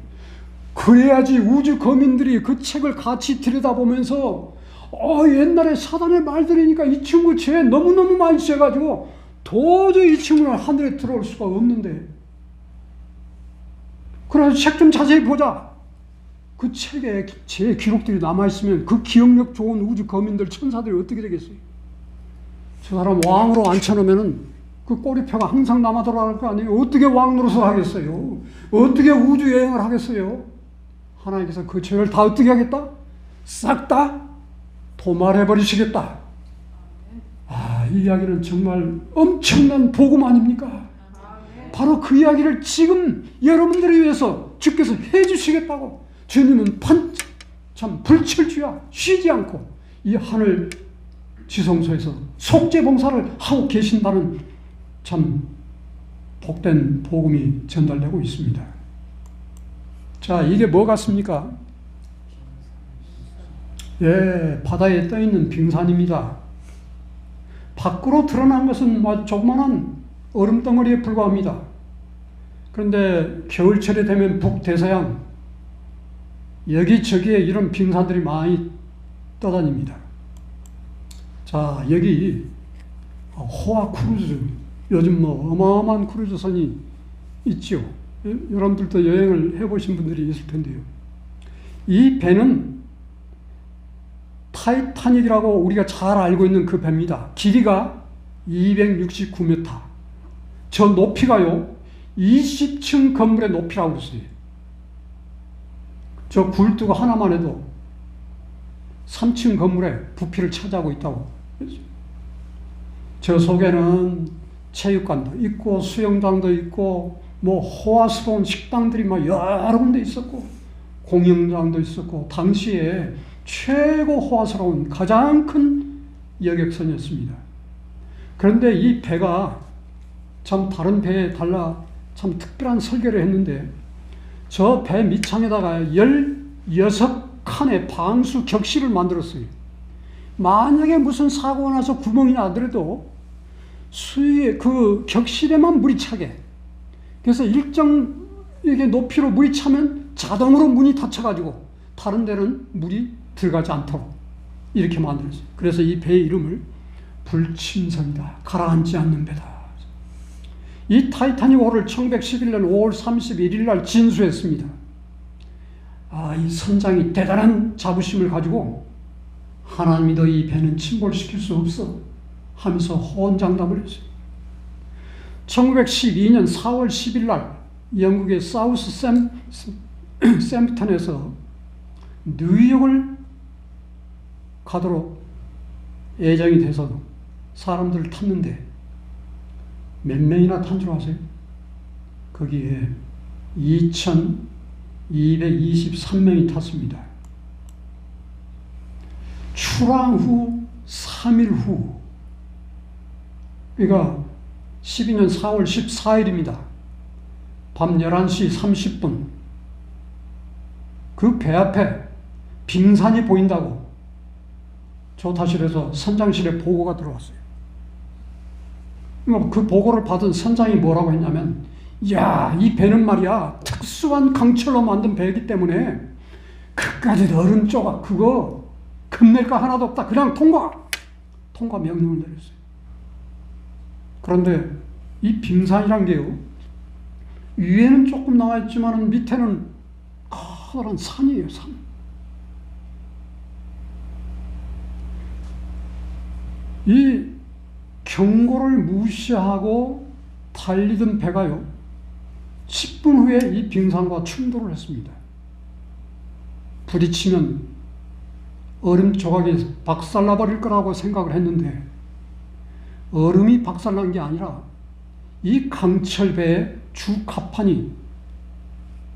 그래야지 우주 거민들이 그 책을 같이 들여다보면서 옛날에 사단의 말 들으니까 이 친구 죄 너무너무 많이 지어가지고 도저히 이 친구는 하늘에 들어올 수가 없는데, 그래서 책 좀 자세히 보자. 그 책에 제 기록들이 남아있으면 그 기억력 좋은 우주 거민들 천사들이 어떻게 되겠어요? 저 사람 왕으로 앉혀놓으면은 그 꼬리표가 항상 남아 돌아갈 거 아니에요? 어떻게 왕 노릇을 하겠어요? 어떻게 우주 여행을 하겠어요? 하나님께서 그 죄를 다 어떻게 하겠다? 싹 다 도말해버리시겠다. 이 이야기는 정말 엄청난 복음 아닙니까? 바로 그 이야기를 지금 여러분들을 위해서 주께서 해주시겠다고. 주님은 참 불철주야 쉬지 않고 이 하늘 지성소에서 속죄 봉사를 하고 계신다는 참 복된 복음이 전달되고 있습니다. 자, 이게 뭐 같습니까? 예, 바다에 떠있는 빙산입니다. 밖으로 드러난 것은 조그마한 얼음덩어리에 불과합니다. 그런데 겨울철이 되면 북대서양 여기저기에 이런 빙산들이 많이 떠다닙니다. 자, 여기 호아 크루즈, 요즘 어마어마한 크루즈선이 있죠. 여러분들도 여행을 해보신 분들이 있을 텐데요. 이 배는 타이타닉이라고 우리가 잘 알고 있는 그 배입니다. 길이가 269m, 저 높이가요 20층 건물의 높이라고 했어요. 저 굴뚝 하나만 해도 3층 건물의 부피를 차지하고 있다고 했어요. 저 속에는 체육관도 있고 수영장도 있고 호화스러운 식당들이 여러 군데 있었고 공연장도 있었고 당시에 최고 호화스러운 가장 큰 여객선이었습니다. 그런데 이 배가 참 다른 배에 달라 참 특별한 설계를 했는데, 저 배 밑창에다가 16칸의 방수 격실을 만들었어요. 만약에 무슨 사고가 나서 구멍이 나더라도 그 격실에만 물이 차게, 그래서 일정 높이로 물이 차면 자동으로 문이 닫혀가지고 다른 데는 물이 들어가지 않도록 이렇게 만들었어요. 그래서 이 배의 이름을 불침선이다, 가라앉지 않는 배다. 이 타이타닉호를 1911년 5월 31일 날 진수했습니다. 이 선장이 대단한 자부심을 가지고 하나님이 너 이 배는 침몰시킬 수 없어 하면서 호언장담을 했어요. 1912년 4월 10일 날 영국의 사우스 샘프턴에서 뉴욕을 가도록 예정이 돼서 사람들을 탔는데 몇 명이나 탄 줄 아세요? 거기에 2,223명이 탔습니다. 출항 후 3일 후, 그러니까 12년 4월 14일입니다. 밤 11시 30분 그 배 앞에 빙산이 보인다고 조타실에서 선장실에 보고가 들어왔어요. 그 보고를 받은 선장이 뭐라고 했냐면, 이 배는 말이야 특수한 강철로 만든 배이기 때문에 그까짓 얼음 조각 그거 겁낼 거 하나도 없다. 그냥 통과 명령을 내렸어요. 그런데 이 빙산이란 게요, 위에는 조금 나와 있지만 밑에는 커다란 산이에요, 산. 이 경고를 무시하고 달리던 배가요 10분 후에 이 빙산과 충돌을 했습니다. 부딪히면 얼음 조각이 박살나버릴 거라고 생각을 했는데, 얼음이 박살난 게 아니라 이 강철배의 주 갑판이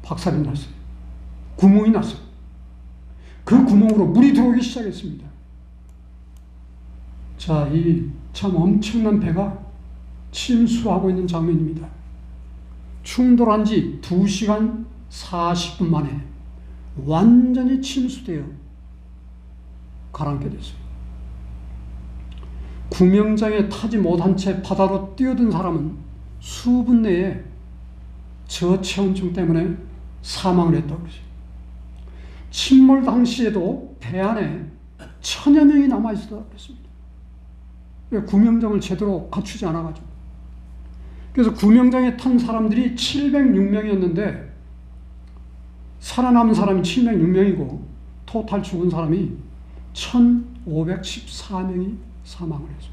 박살이 났어요. 구멍이 났어요. 그 구멍으로 물이 들어오기 시작했습니다. 자, 이 참 엄청난 배가 침수하고 있는 장면입니다. 충돌한 지 2시간 40분 만에 완전히 침수되어 가라앉게 됐어요. 구명장에 타지 못한 채 바다로 뛰어든 사람은 수분 내에 저체온증 때문에 사망을 했다고 그러죠. 침몰 당시에도 배 안에 1000여 명이 남아있었다고 그랬습니다. 왜? 구명장을 제대로 갖추지 않아가지고. 그래서 구명장에 탄 사람들이 706명이었는데 살아남은 사람이 706명이고 토탈 죽은 사람이 1514명이 사망을 했어요.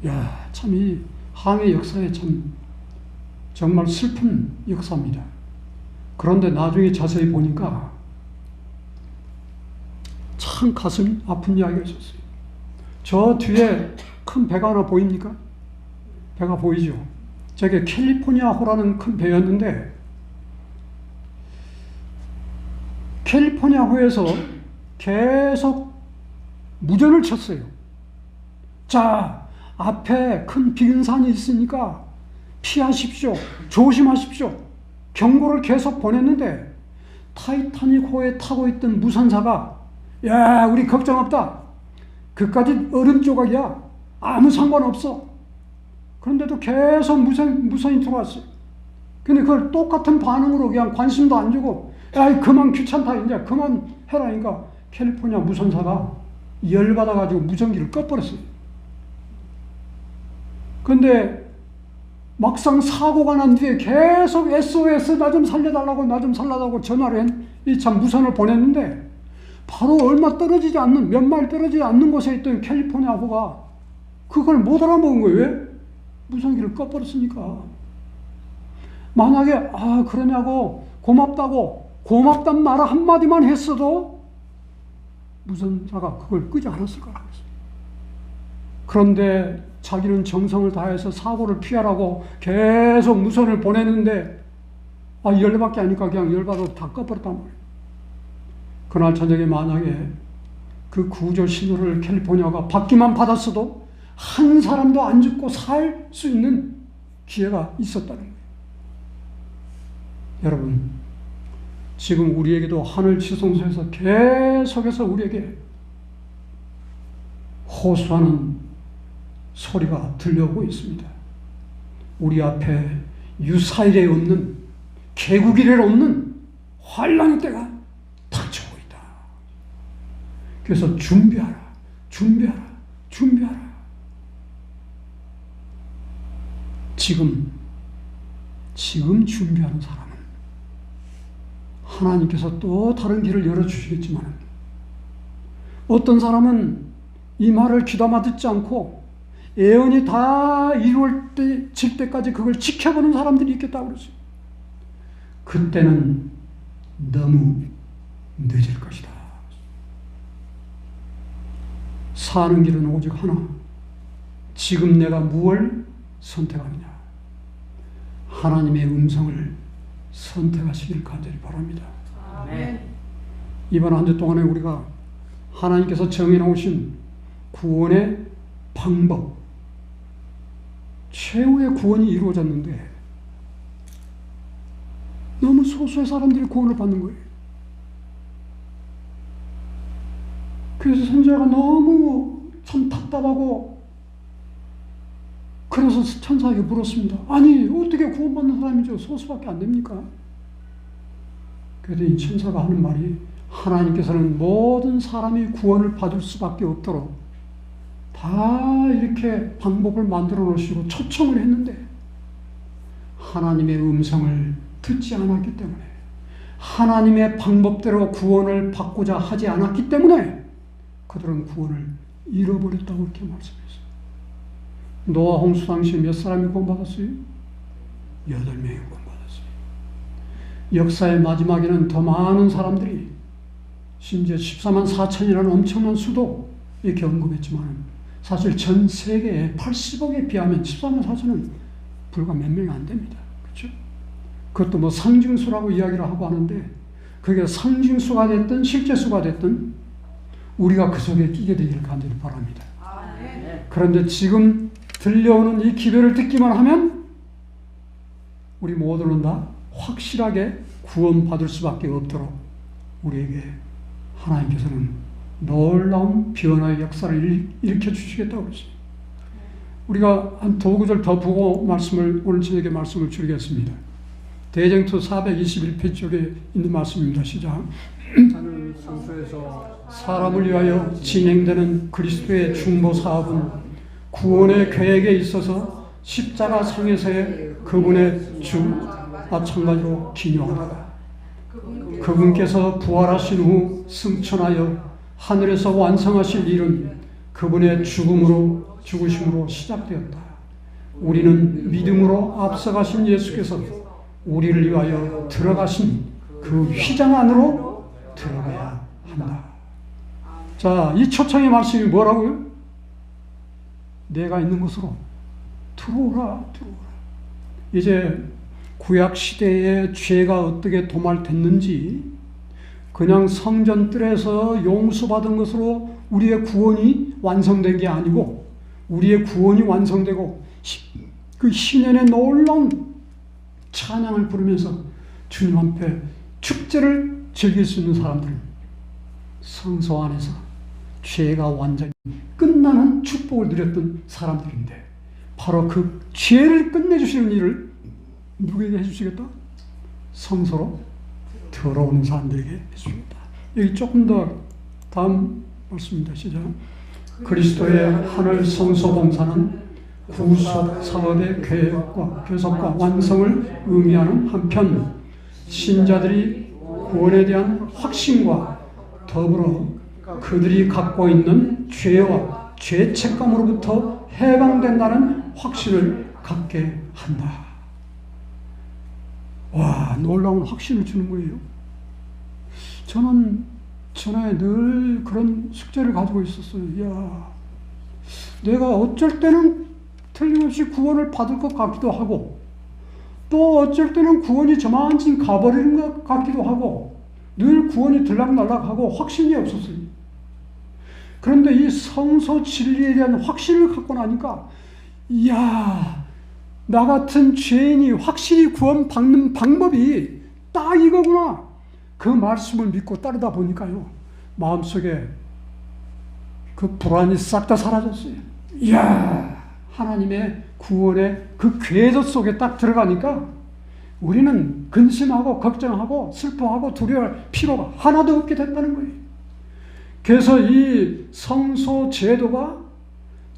야, 참 이 항해 역사에 참 정말 슬픈 역사입니다. 그런데 나중에 자세히 보니까 참 가슴 아픈 이야기가 있었어요. 저 뒤에 큰 배가 하나 보입니까? 배가 보이죠? 저게 캘리포니아호라는 큰 배였는데 캘리포니아호에서 계속 무전을 쳤어요. 자, 앞에 큰 빙산이 있으니까 피하십시오. 조심하십시오. 경고를 계속 보냈는데 타이타닉호에 타고 있던 무선사가 야, 우리 걱정 없다. 그까지 얼음 조각이야. 아무 상관없어. 그런데도 계속 무선이 들어왔어요. 근데 그걸 똑같은 반응으로 그냥 관심도 안 주고 야, 그만 귀찮다. 이제 그만 해라니까 캘리포니아 무선사가 열받아가지고 무전기를 꺼버렸어요. 근데 막상 사고가 난 뒤에 계속 SOS 나 좀 살려달라고 나 좀 살려달라고 전화를 이 참 무선을 보냈는데 바로 얼마 떨어지지 않는 몇 마일 떨어지지 않는 곳에 있던 캘리포니아호가 그걸 못 알아먹은 거예요. 왜? 무선기를 꺼버렸으니까. 만약에 그러냐고 고맙단 말 한마디만 했어도 무선사가 그걸 끄지 않았을 거라고 했어요. 그런데 자기는 정성을 다해서 사고를 피하라고 계속 무선을 보냈는데 열받게 하니까 그냥 열받아서 다 꺼버렸단 말이에요. 그날 저녁에 만약에 그 구조 신호를 캘리포니아가 받기만 받았어도 한 사람도 안 죽고 살 수 있는 기회가 있었다는 거예요. 여러분, 지금 우리에게도 하늘 지성소에서 계속해서 우리에게 호소하는 소리가 들려오고 있습니다. 우리 앞에 유사일에 없는 개국일에 없는 환란의 때가 닥쳐오고 있다. 그래서 준비하라. 지금 준비하는 사람은 하나님께서 또 다른 길을 열어주시겠지만 어떤 사람은 이 말을 귀담아 듣지 않고 예언이 다 이루어질 때까지 그걸 지켜보는 사람들이 있겠다고 그랬어요. 그때는 너무 늦을 것이다. 사는 길은 오직 하나. 지금 내가 무엇을 선택하느냐. 하나님의 음성을 선택하시길 간절히 바랍니다. 아멘. 이번 한 주 동안에 우리가 하나님께서 정해놓으신 구원의 방법, 최후의 구원이 이루어졌는데 너무 소수의 사람들이 구원을 받는 거예요. 그래서 선지자가 너무 참 답답하고 그래서 천사에게 물었습니다. 아니 어떻게 구원받는 사람이죠? 소수밖에 안 됩니까? 그랬더니 천사가 하는 말이 하나님께서는 모든 사람이 구원을 받을 수밖에 없도록 다 이렇게 방법을 만들어 놓으시고 초청을 했는데 하나님의 음성을 듣지 않았기 때문에 하나님의 방법대로 구원을 받고자 하지 않았기 때문에 그들은 구원을 잃어버렸다고 이렇게 말씀했어요. 노아 홍수 당시 몇 사람이 구원받았어요? 8명이 구원받았어요. 역사의 마지막에는 더 많은 사람들이 심지어 14만 4천이라는 엄청난 수도 이렇게 언급했지만 사실 전 세계의 80억에 비하면 14만 4천은 불과 몇 명이 안 됩니다. 그렇죠? 그것도 뭐 상징수라고 이야기를 하고 하는데 그게 상징수가 됐든 실제 수가 됐든 우리가 그 속에 끼게 되기를 간절히 바랍니다. 아멘. 그런데 지금 들려오는 이 기별을 듣기만 하면 우리 모두는 다 확실하게 구원받을 수밖에 없도록 우리에게 하나님께서는 놀라운 변화의 역사를 일으켜 주시겠다고 그랬어요. 우리가 한 두 구절 더 보고 오늘 저녁에 말씀을 줄이겠습니다. 대쟁투 421페이지 쪽에 있는 말씀입니다. 시작. 하늘 성소에서 사람을 위하여 진행되는 그리스도의 중보 사업은 구원의 계획에 있어서 십자가 상에서의 그분의 마찬가지로 기묘하다. 그분께서 부활하신 후 승천하여 하늘에서 완성하실 일은 그분의 죽으심으로 시작되었다. 우리는 믿음으로 앞서가신 예수께서 우리를 위하여 들어가신 그 휘장 안으로 들어가야 한다. 자, 이 초청의 말씀이 뭐라고요? 내가 있는 곳으로 들어오라. 이제 구약 시대에 죄가 어떻게 도말됐는지 그냥 성전 뜰에서 용서받은 것으로 우리의 구원이 완성된 게 아니고 우리의 구원이 완성되고 그 신년의 놀라운 찬양을 부르면서 주님 앞에 축제를 즐길 수 있는 사람들은 성소 안에서 죄가 완전히 끝나는 축복을 누렸던 사람들인데 바로 그 죄를 끝내주시는 일을 누구에게 해주시겠다? 성소로 들어오는 사람들에게 해주십니다. 여기 조금 더 다음 말씀입니다. 시작. 그리스도의 하늘 성소 봉사는 구속 사업의 계획과 교섭과 완성을 의미하는 한편 신자들이 구원에 대한 확신과 더불어 그들이 갖고 있는 죄와 죄책감으로부터 해방된다는 확신을 갖게 한다. 와, 놀라운 확신을 주는 거예요. 저는 전에 늘 그런 숙제를 가지고 있었어요. 야, 내가 어쩔 때는 틀림없이 구원을 받을 것 같기도 하고 또 어쩔 때는 구원이 저만치 가버리는 것 같기도 하고 늘 구원이 들락날락하고 확신이 없었어요. 그런데 이 성소 진리에 대한 확신을 갖고 나니까 이야, 나 같은 죄인이 확실히 구원받는 방법이 딱 이거구나. 그 말씀을 믿고 따르다 보니까요, 마음속에 그 불안이 싹 다 사라졌어요. 이야, 하나님의 구원의 그 궤도 속에 딱 들어가니까 우리는 근심하고 걱정하고 슬퍼하고 두려워할 필요가 하나도 없게 됐다는 거예요. 그래서 이 성소 제도가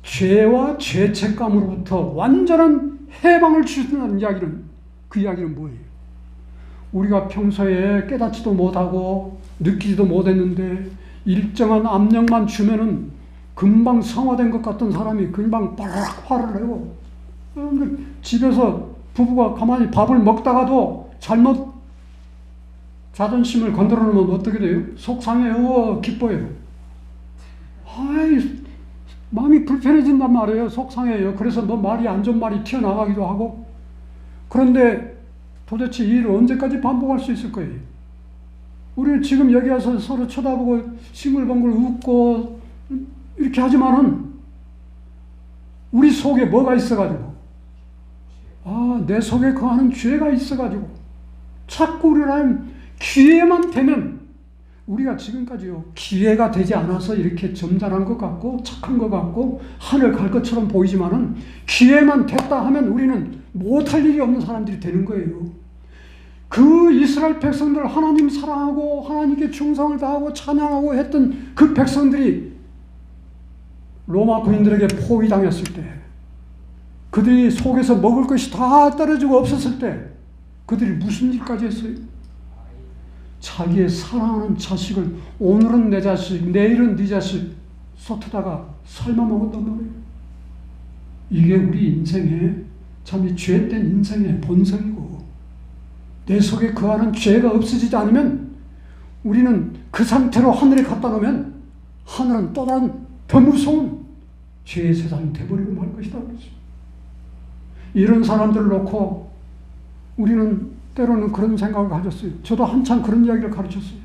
죄와 죄책감으로부터 완전한 해방을 주신다는 이야기는, 그 이야기는 뭐예요? 우리가 평소에 깨닫지도 못하고 느끼지도 못했는데 일정한 압력만 주면은 금방 성화된 것 같던 사람이 금방 빠르락 화를 내고, 집에서 부부가 가만히 밥을 먹다가도 잘못 자존심을 건드려 놓으면 어떻게 돼요? 속상해요? 기뻐요? 아이, 마음이 불편해진단 말이에요. 속상해요. 그래서 뭐 말이 안 좋은 말이 튀어나가기도 하고. 그런데 도대체 이 일을 언제까지 반복할 수 있을 거예요? 우리는 지금 여기 와서 서로 쳐다보고 싱글벙글 웃고 이렇게 하지만은 우리 속에 뭐가 있어가지고, 내 속에 거하는 죄가 있어가지고 자꾸 우리는 기회만 되면, 우리가 지금까지요 기회가 되지 않아서 이렇게 점잖은 것 같고 착한 것 같고 하늘 갈 것처럼 보이지만은 기회만 됐다 하면 우리는 못할 일이 없는 사람들이 되는 거예요. 그 이스라엘 백성들, 하나님 사랑하고 하나님께 충성을 다하고 찬양하고 했던 그 백성들이 로마 군인들에게 포위당했을 때, 그들이 속에서 먹을 것이 다 떨어지고 없었을 때 그들이 무슨 일까지 했어요? 자기의 사랑하는 자식을, 오늘은 내 자식, 내일은 네 자식 쏟다가 삶아 먹었단 말이에요. 이게 우리 인생의, 참 이 죄된 인생의 본성이고, 내 속에 거하는 죄가 없어지지 않으면 우리는 그 상태로 하늘에 갖다 놓으면 하늘은 또 다른 더 무서운 죄의 세상이 되어버리고 말 것이다. 이런 사람들을 놓고 우리는 때로는 그런 생각을 가졌어요. 저도 한참 그런 이야기를 가르쳤어요.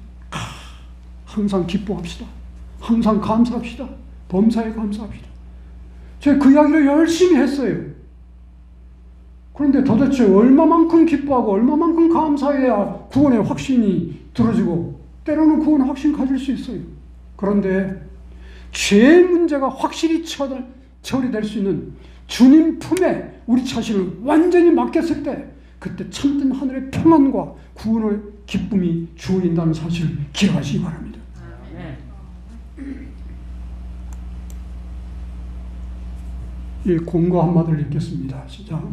항상 기뻐합시다. 항상 감사합시다. 범사에 감사합시다. 제가 그 이야기를 열심히 했어요. 그런데 도대체 얼마만큼 기뻐하고 얼마만큼 감사해야 구원의 확신이 들어지고, 때로는 구원의 확신 가질 수 있어요. 그런데 죄의 문제가 확실히 처리될 수 있는 주님 품에 우리 자신을 완전히 맡겼을 때 그때 참된 하늘의 평안과 구원의 기쁨이 주어진다는 사실을 기억하시기 바랍니다. 이 공고 한마디를 읽겠습니다. 시작.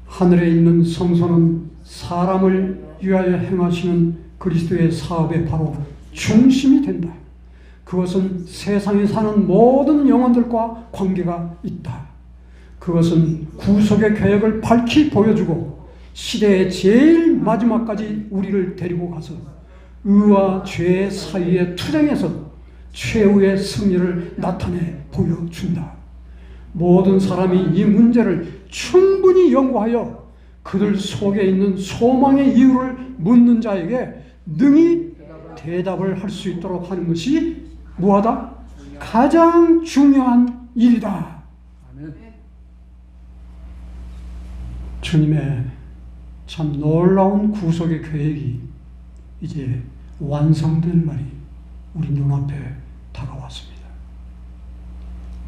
하늘에 있는 성소는 사람을 위하여 행하시는 그리스도의 사업의 바로 중심이 된다. 그것은 세상에 사는 모든 영혼들과 관계가 있다. 그것은 구속의 계획을 밝히 보여주고 시대의 제일 마지막까지 우리를 데리고 가서 의와 죄의 사이에 투쟁해서 최후의 승리를 나타내 보여준다. 모든 사람이 이 문제를 충분히 연구하여 그들 속에 있는 소망의 이유를 묻는 자에게 능히 대답을 할 수 있도록 하는 것이 무엇이다? 가장 중요한 일이다. 주님의 참 놀라운 구속의 계획이 이제 완성될 날이 우리 눈앞에 다가왔습니다.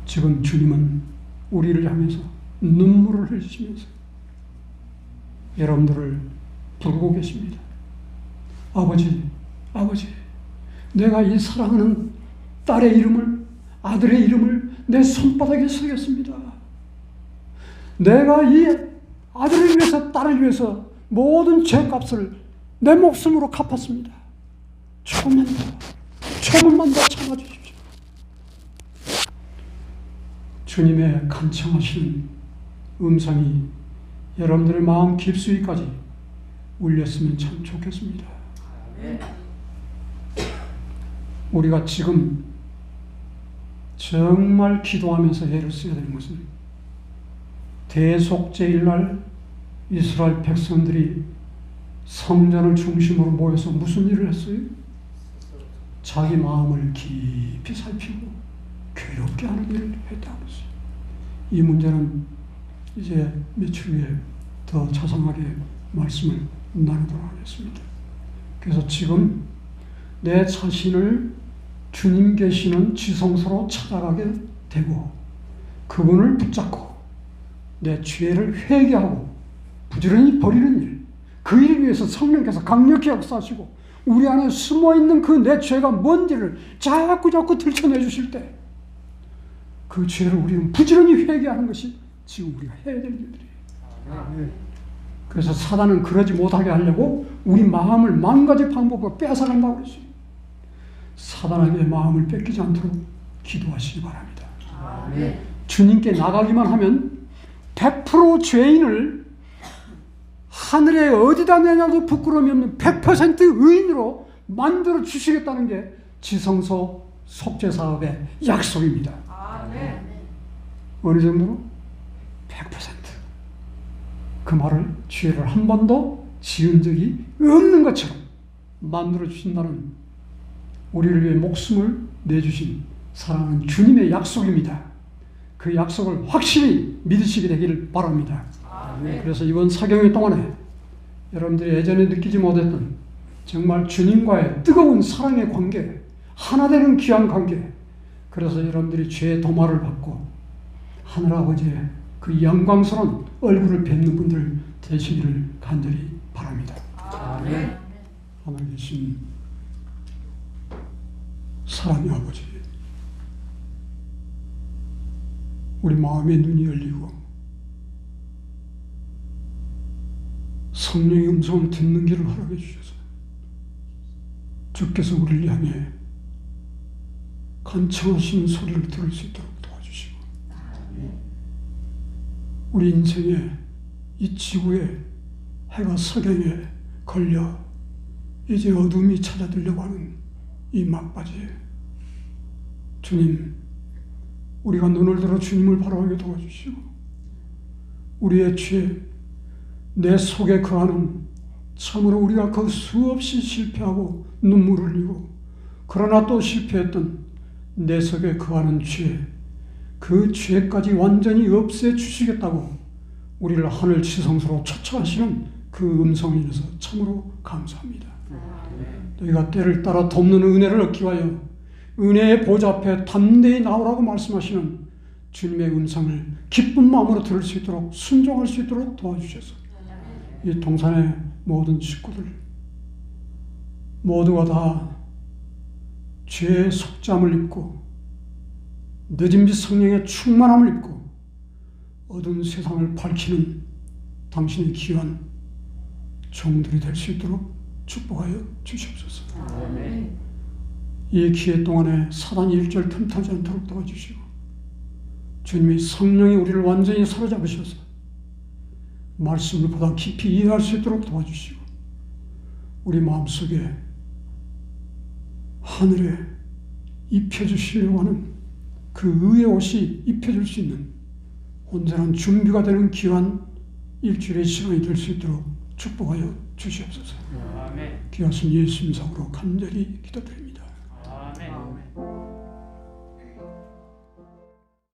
지금 주님은 우리를 향해서 눈물을 흘리시면서 여러분들을 부르고 계십니다. 아버지, 아버지, 내가 이 사랑하는 딸의 이름을, 아들의 이름을 내 손바닥에 새겼습니다. 내가 이 아들을 위해서, 딸을 위해서 모든 죄값을 내 목숨으로 갚았습니다. 조금만 더 참아주십시오. 주님의 간청하시는 음성이 여러분들의 마음 깊숙이까지 울렸으면 참 좋겠습니다. 우리가 지금 정말 기도하면서 애를 써야 되는 것은 대속죄일날 이스라엘 백성들이 성전을 중심으로 모여서 무슨 일을 했어요? 자기 마음을 깊이 살피고 괴롭게 하는 일을 했다는 것이죠. 이 문제는 이제 며칠 후에 더 자상하게 말씀을 나누도록 하겠습니다. 그래서 지금 내 자신을 주님 계시는 지성소로 찾아가게 되고 그분을 붙잡고 내 죄를 회개하고 부지런히 버리는 일, 그 일을 위해서 성령께서 강력히 역사하시고 우리 안에 숨어있는 그 내 죄가 뭔지를 자꾸 들춰내 주실 때 그 죄를 우리는 부지런히 회개하는 것이 지금 우리가 해야 될 일들이에요. 그래서 사단은 그러지 못하게 하려고 우리 마음을 만 가지 방법으로 뺏어간다고 그랬어요. 사단에게 마음을 뺏기지 않도록 기도하시기 바랍니다. 주님께 나가기만 하면 100% 죄인을 하늘에 어디다 내놔도 부끄러움이 없는 100% 의인으로 만들어 주시겠다는 게 지성소 속죄 사업의 약속입니다. 어느 정도로? 100%. 그 말을 죄를 한 번도 지은 적이 없는 것처럼 만들어 주신다는 우리를 위해 목숨을 내주신 사랑하는 주님의 약속입니다. 그 약속을 확실히 믿으시게 되기를 바랍니다. 그래서 이번 사경회 동안에 여러분들이 예전에 느끼지 못했던 정말 주님과의 뜨거운 사랑의 관계, 하나 되는 귀한 관계, 그래서 여러분들이 죄의 도마를 받고 하늘아버지의 그 영광스러운 얼굴을 뵙는 분들 되시기를 간절히 바랍니다. 하늘 계신 사랑의 아버지, 우리 마음의 눈이 열리고 성령의 음성을 듣는 길을 허락해 주셔서 주께서 우리를 향해 간청하시는 소리를 들을 수 있도록 도와주시고 우리 인생의 이 지구에 해가 석양에 걸려 이제 어둠이 찾아들려고 하는 이 막바지에 주님, 우리가 눈을 들어 주님을 바라보게 도와주시고 우리의 죄, 내 속에 거하는 참으로 우리가 그 수없이 실패하고 눈물을 흘리고 그러나 또 실패했던 내 속에 거하는 죄, 그 죄까지 완전히 없애 주시겠다고 우리를 하늘 지성소로 초청하시는 그 음성에 인해서 참으로 감사합니다. 너희가 때를 따라 돕는 은혜를 얻기 위하여 은혜의 보좌 앞에 담대히 나오라고 말씀하시는 주님의 음성을 기쁜 마음으로 들을 수 있도록 순종할 수 있도록 도와주셔서 이 동산의 모든 식구들 모두가 다 죄의 속잠을 입고 늦은 빛 성령의 충만함을 입고 어두운 세상을 밝히는 당신의 귀한 종들이 될 수 있도록 축복하여 주시옵소서. 이 기회 동안에 사단이 일절 틈타지 않도록 도와주시고 주님의 성령이 우리를 완전히 사로잡으셔서 말씀을 보다 깊이 이해할 수 있도록 도와주시고 우리 마음속에 하늘에 입혀주시려고 하는 그 의의 옷이 입혀질 수 있는 온전한 준비가 되는 귀한 일주일의 시간이 될 수 있도록 축복하여 주시옵소서. 귀하신 예수님 성으로 간절히 기도드립니다.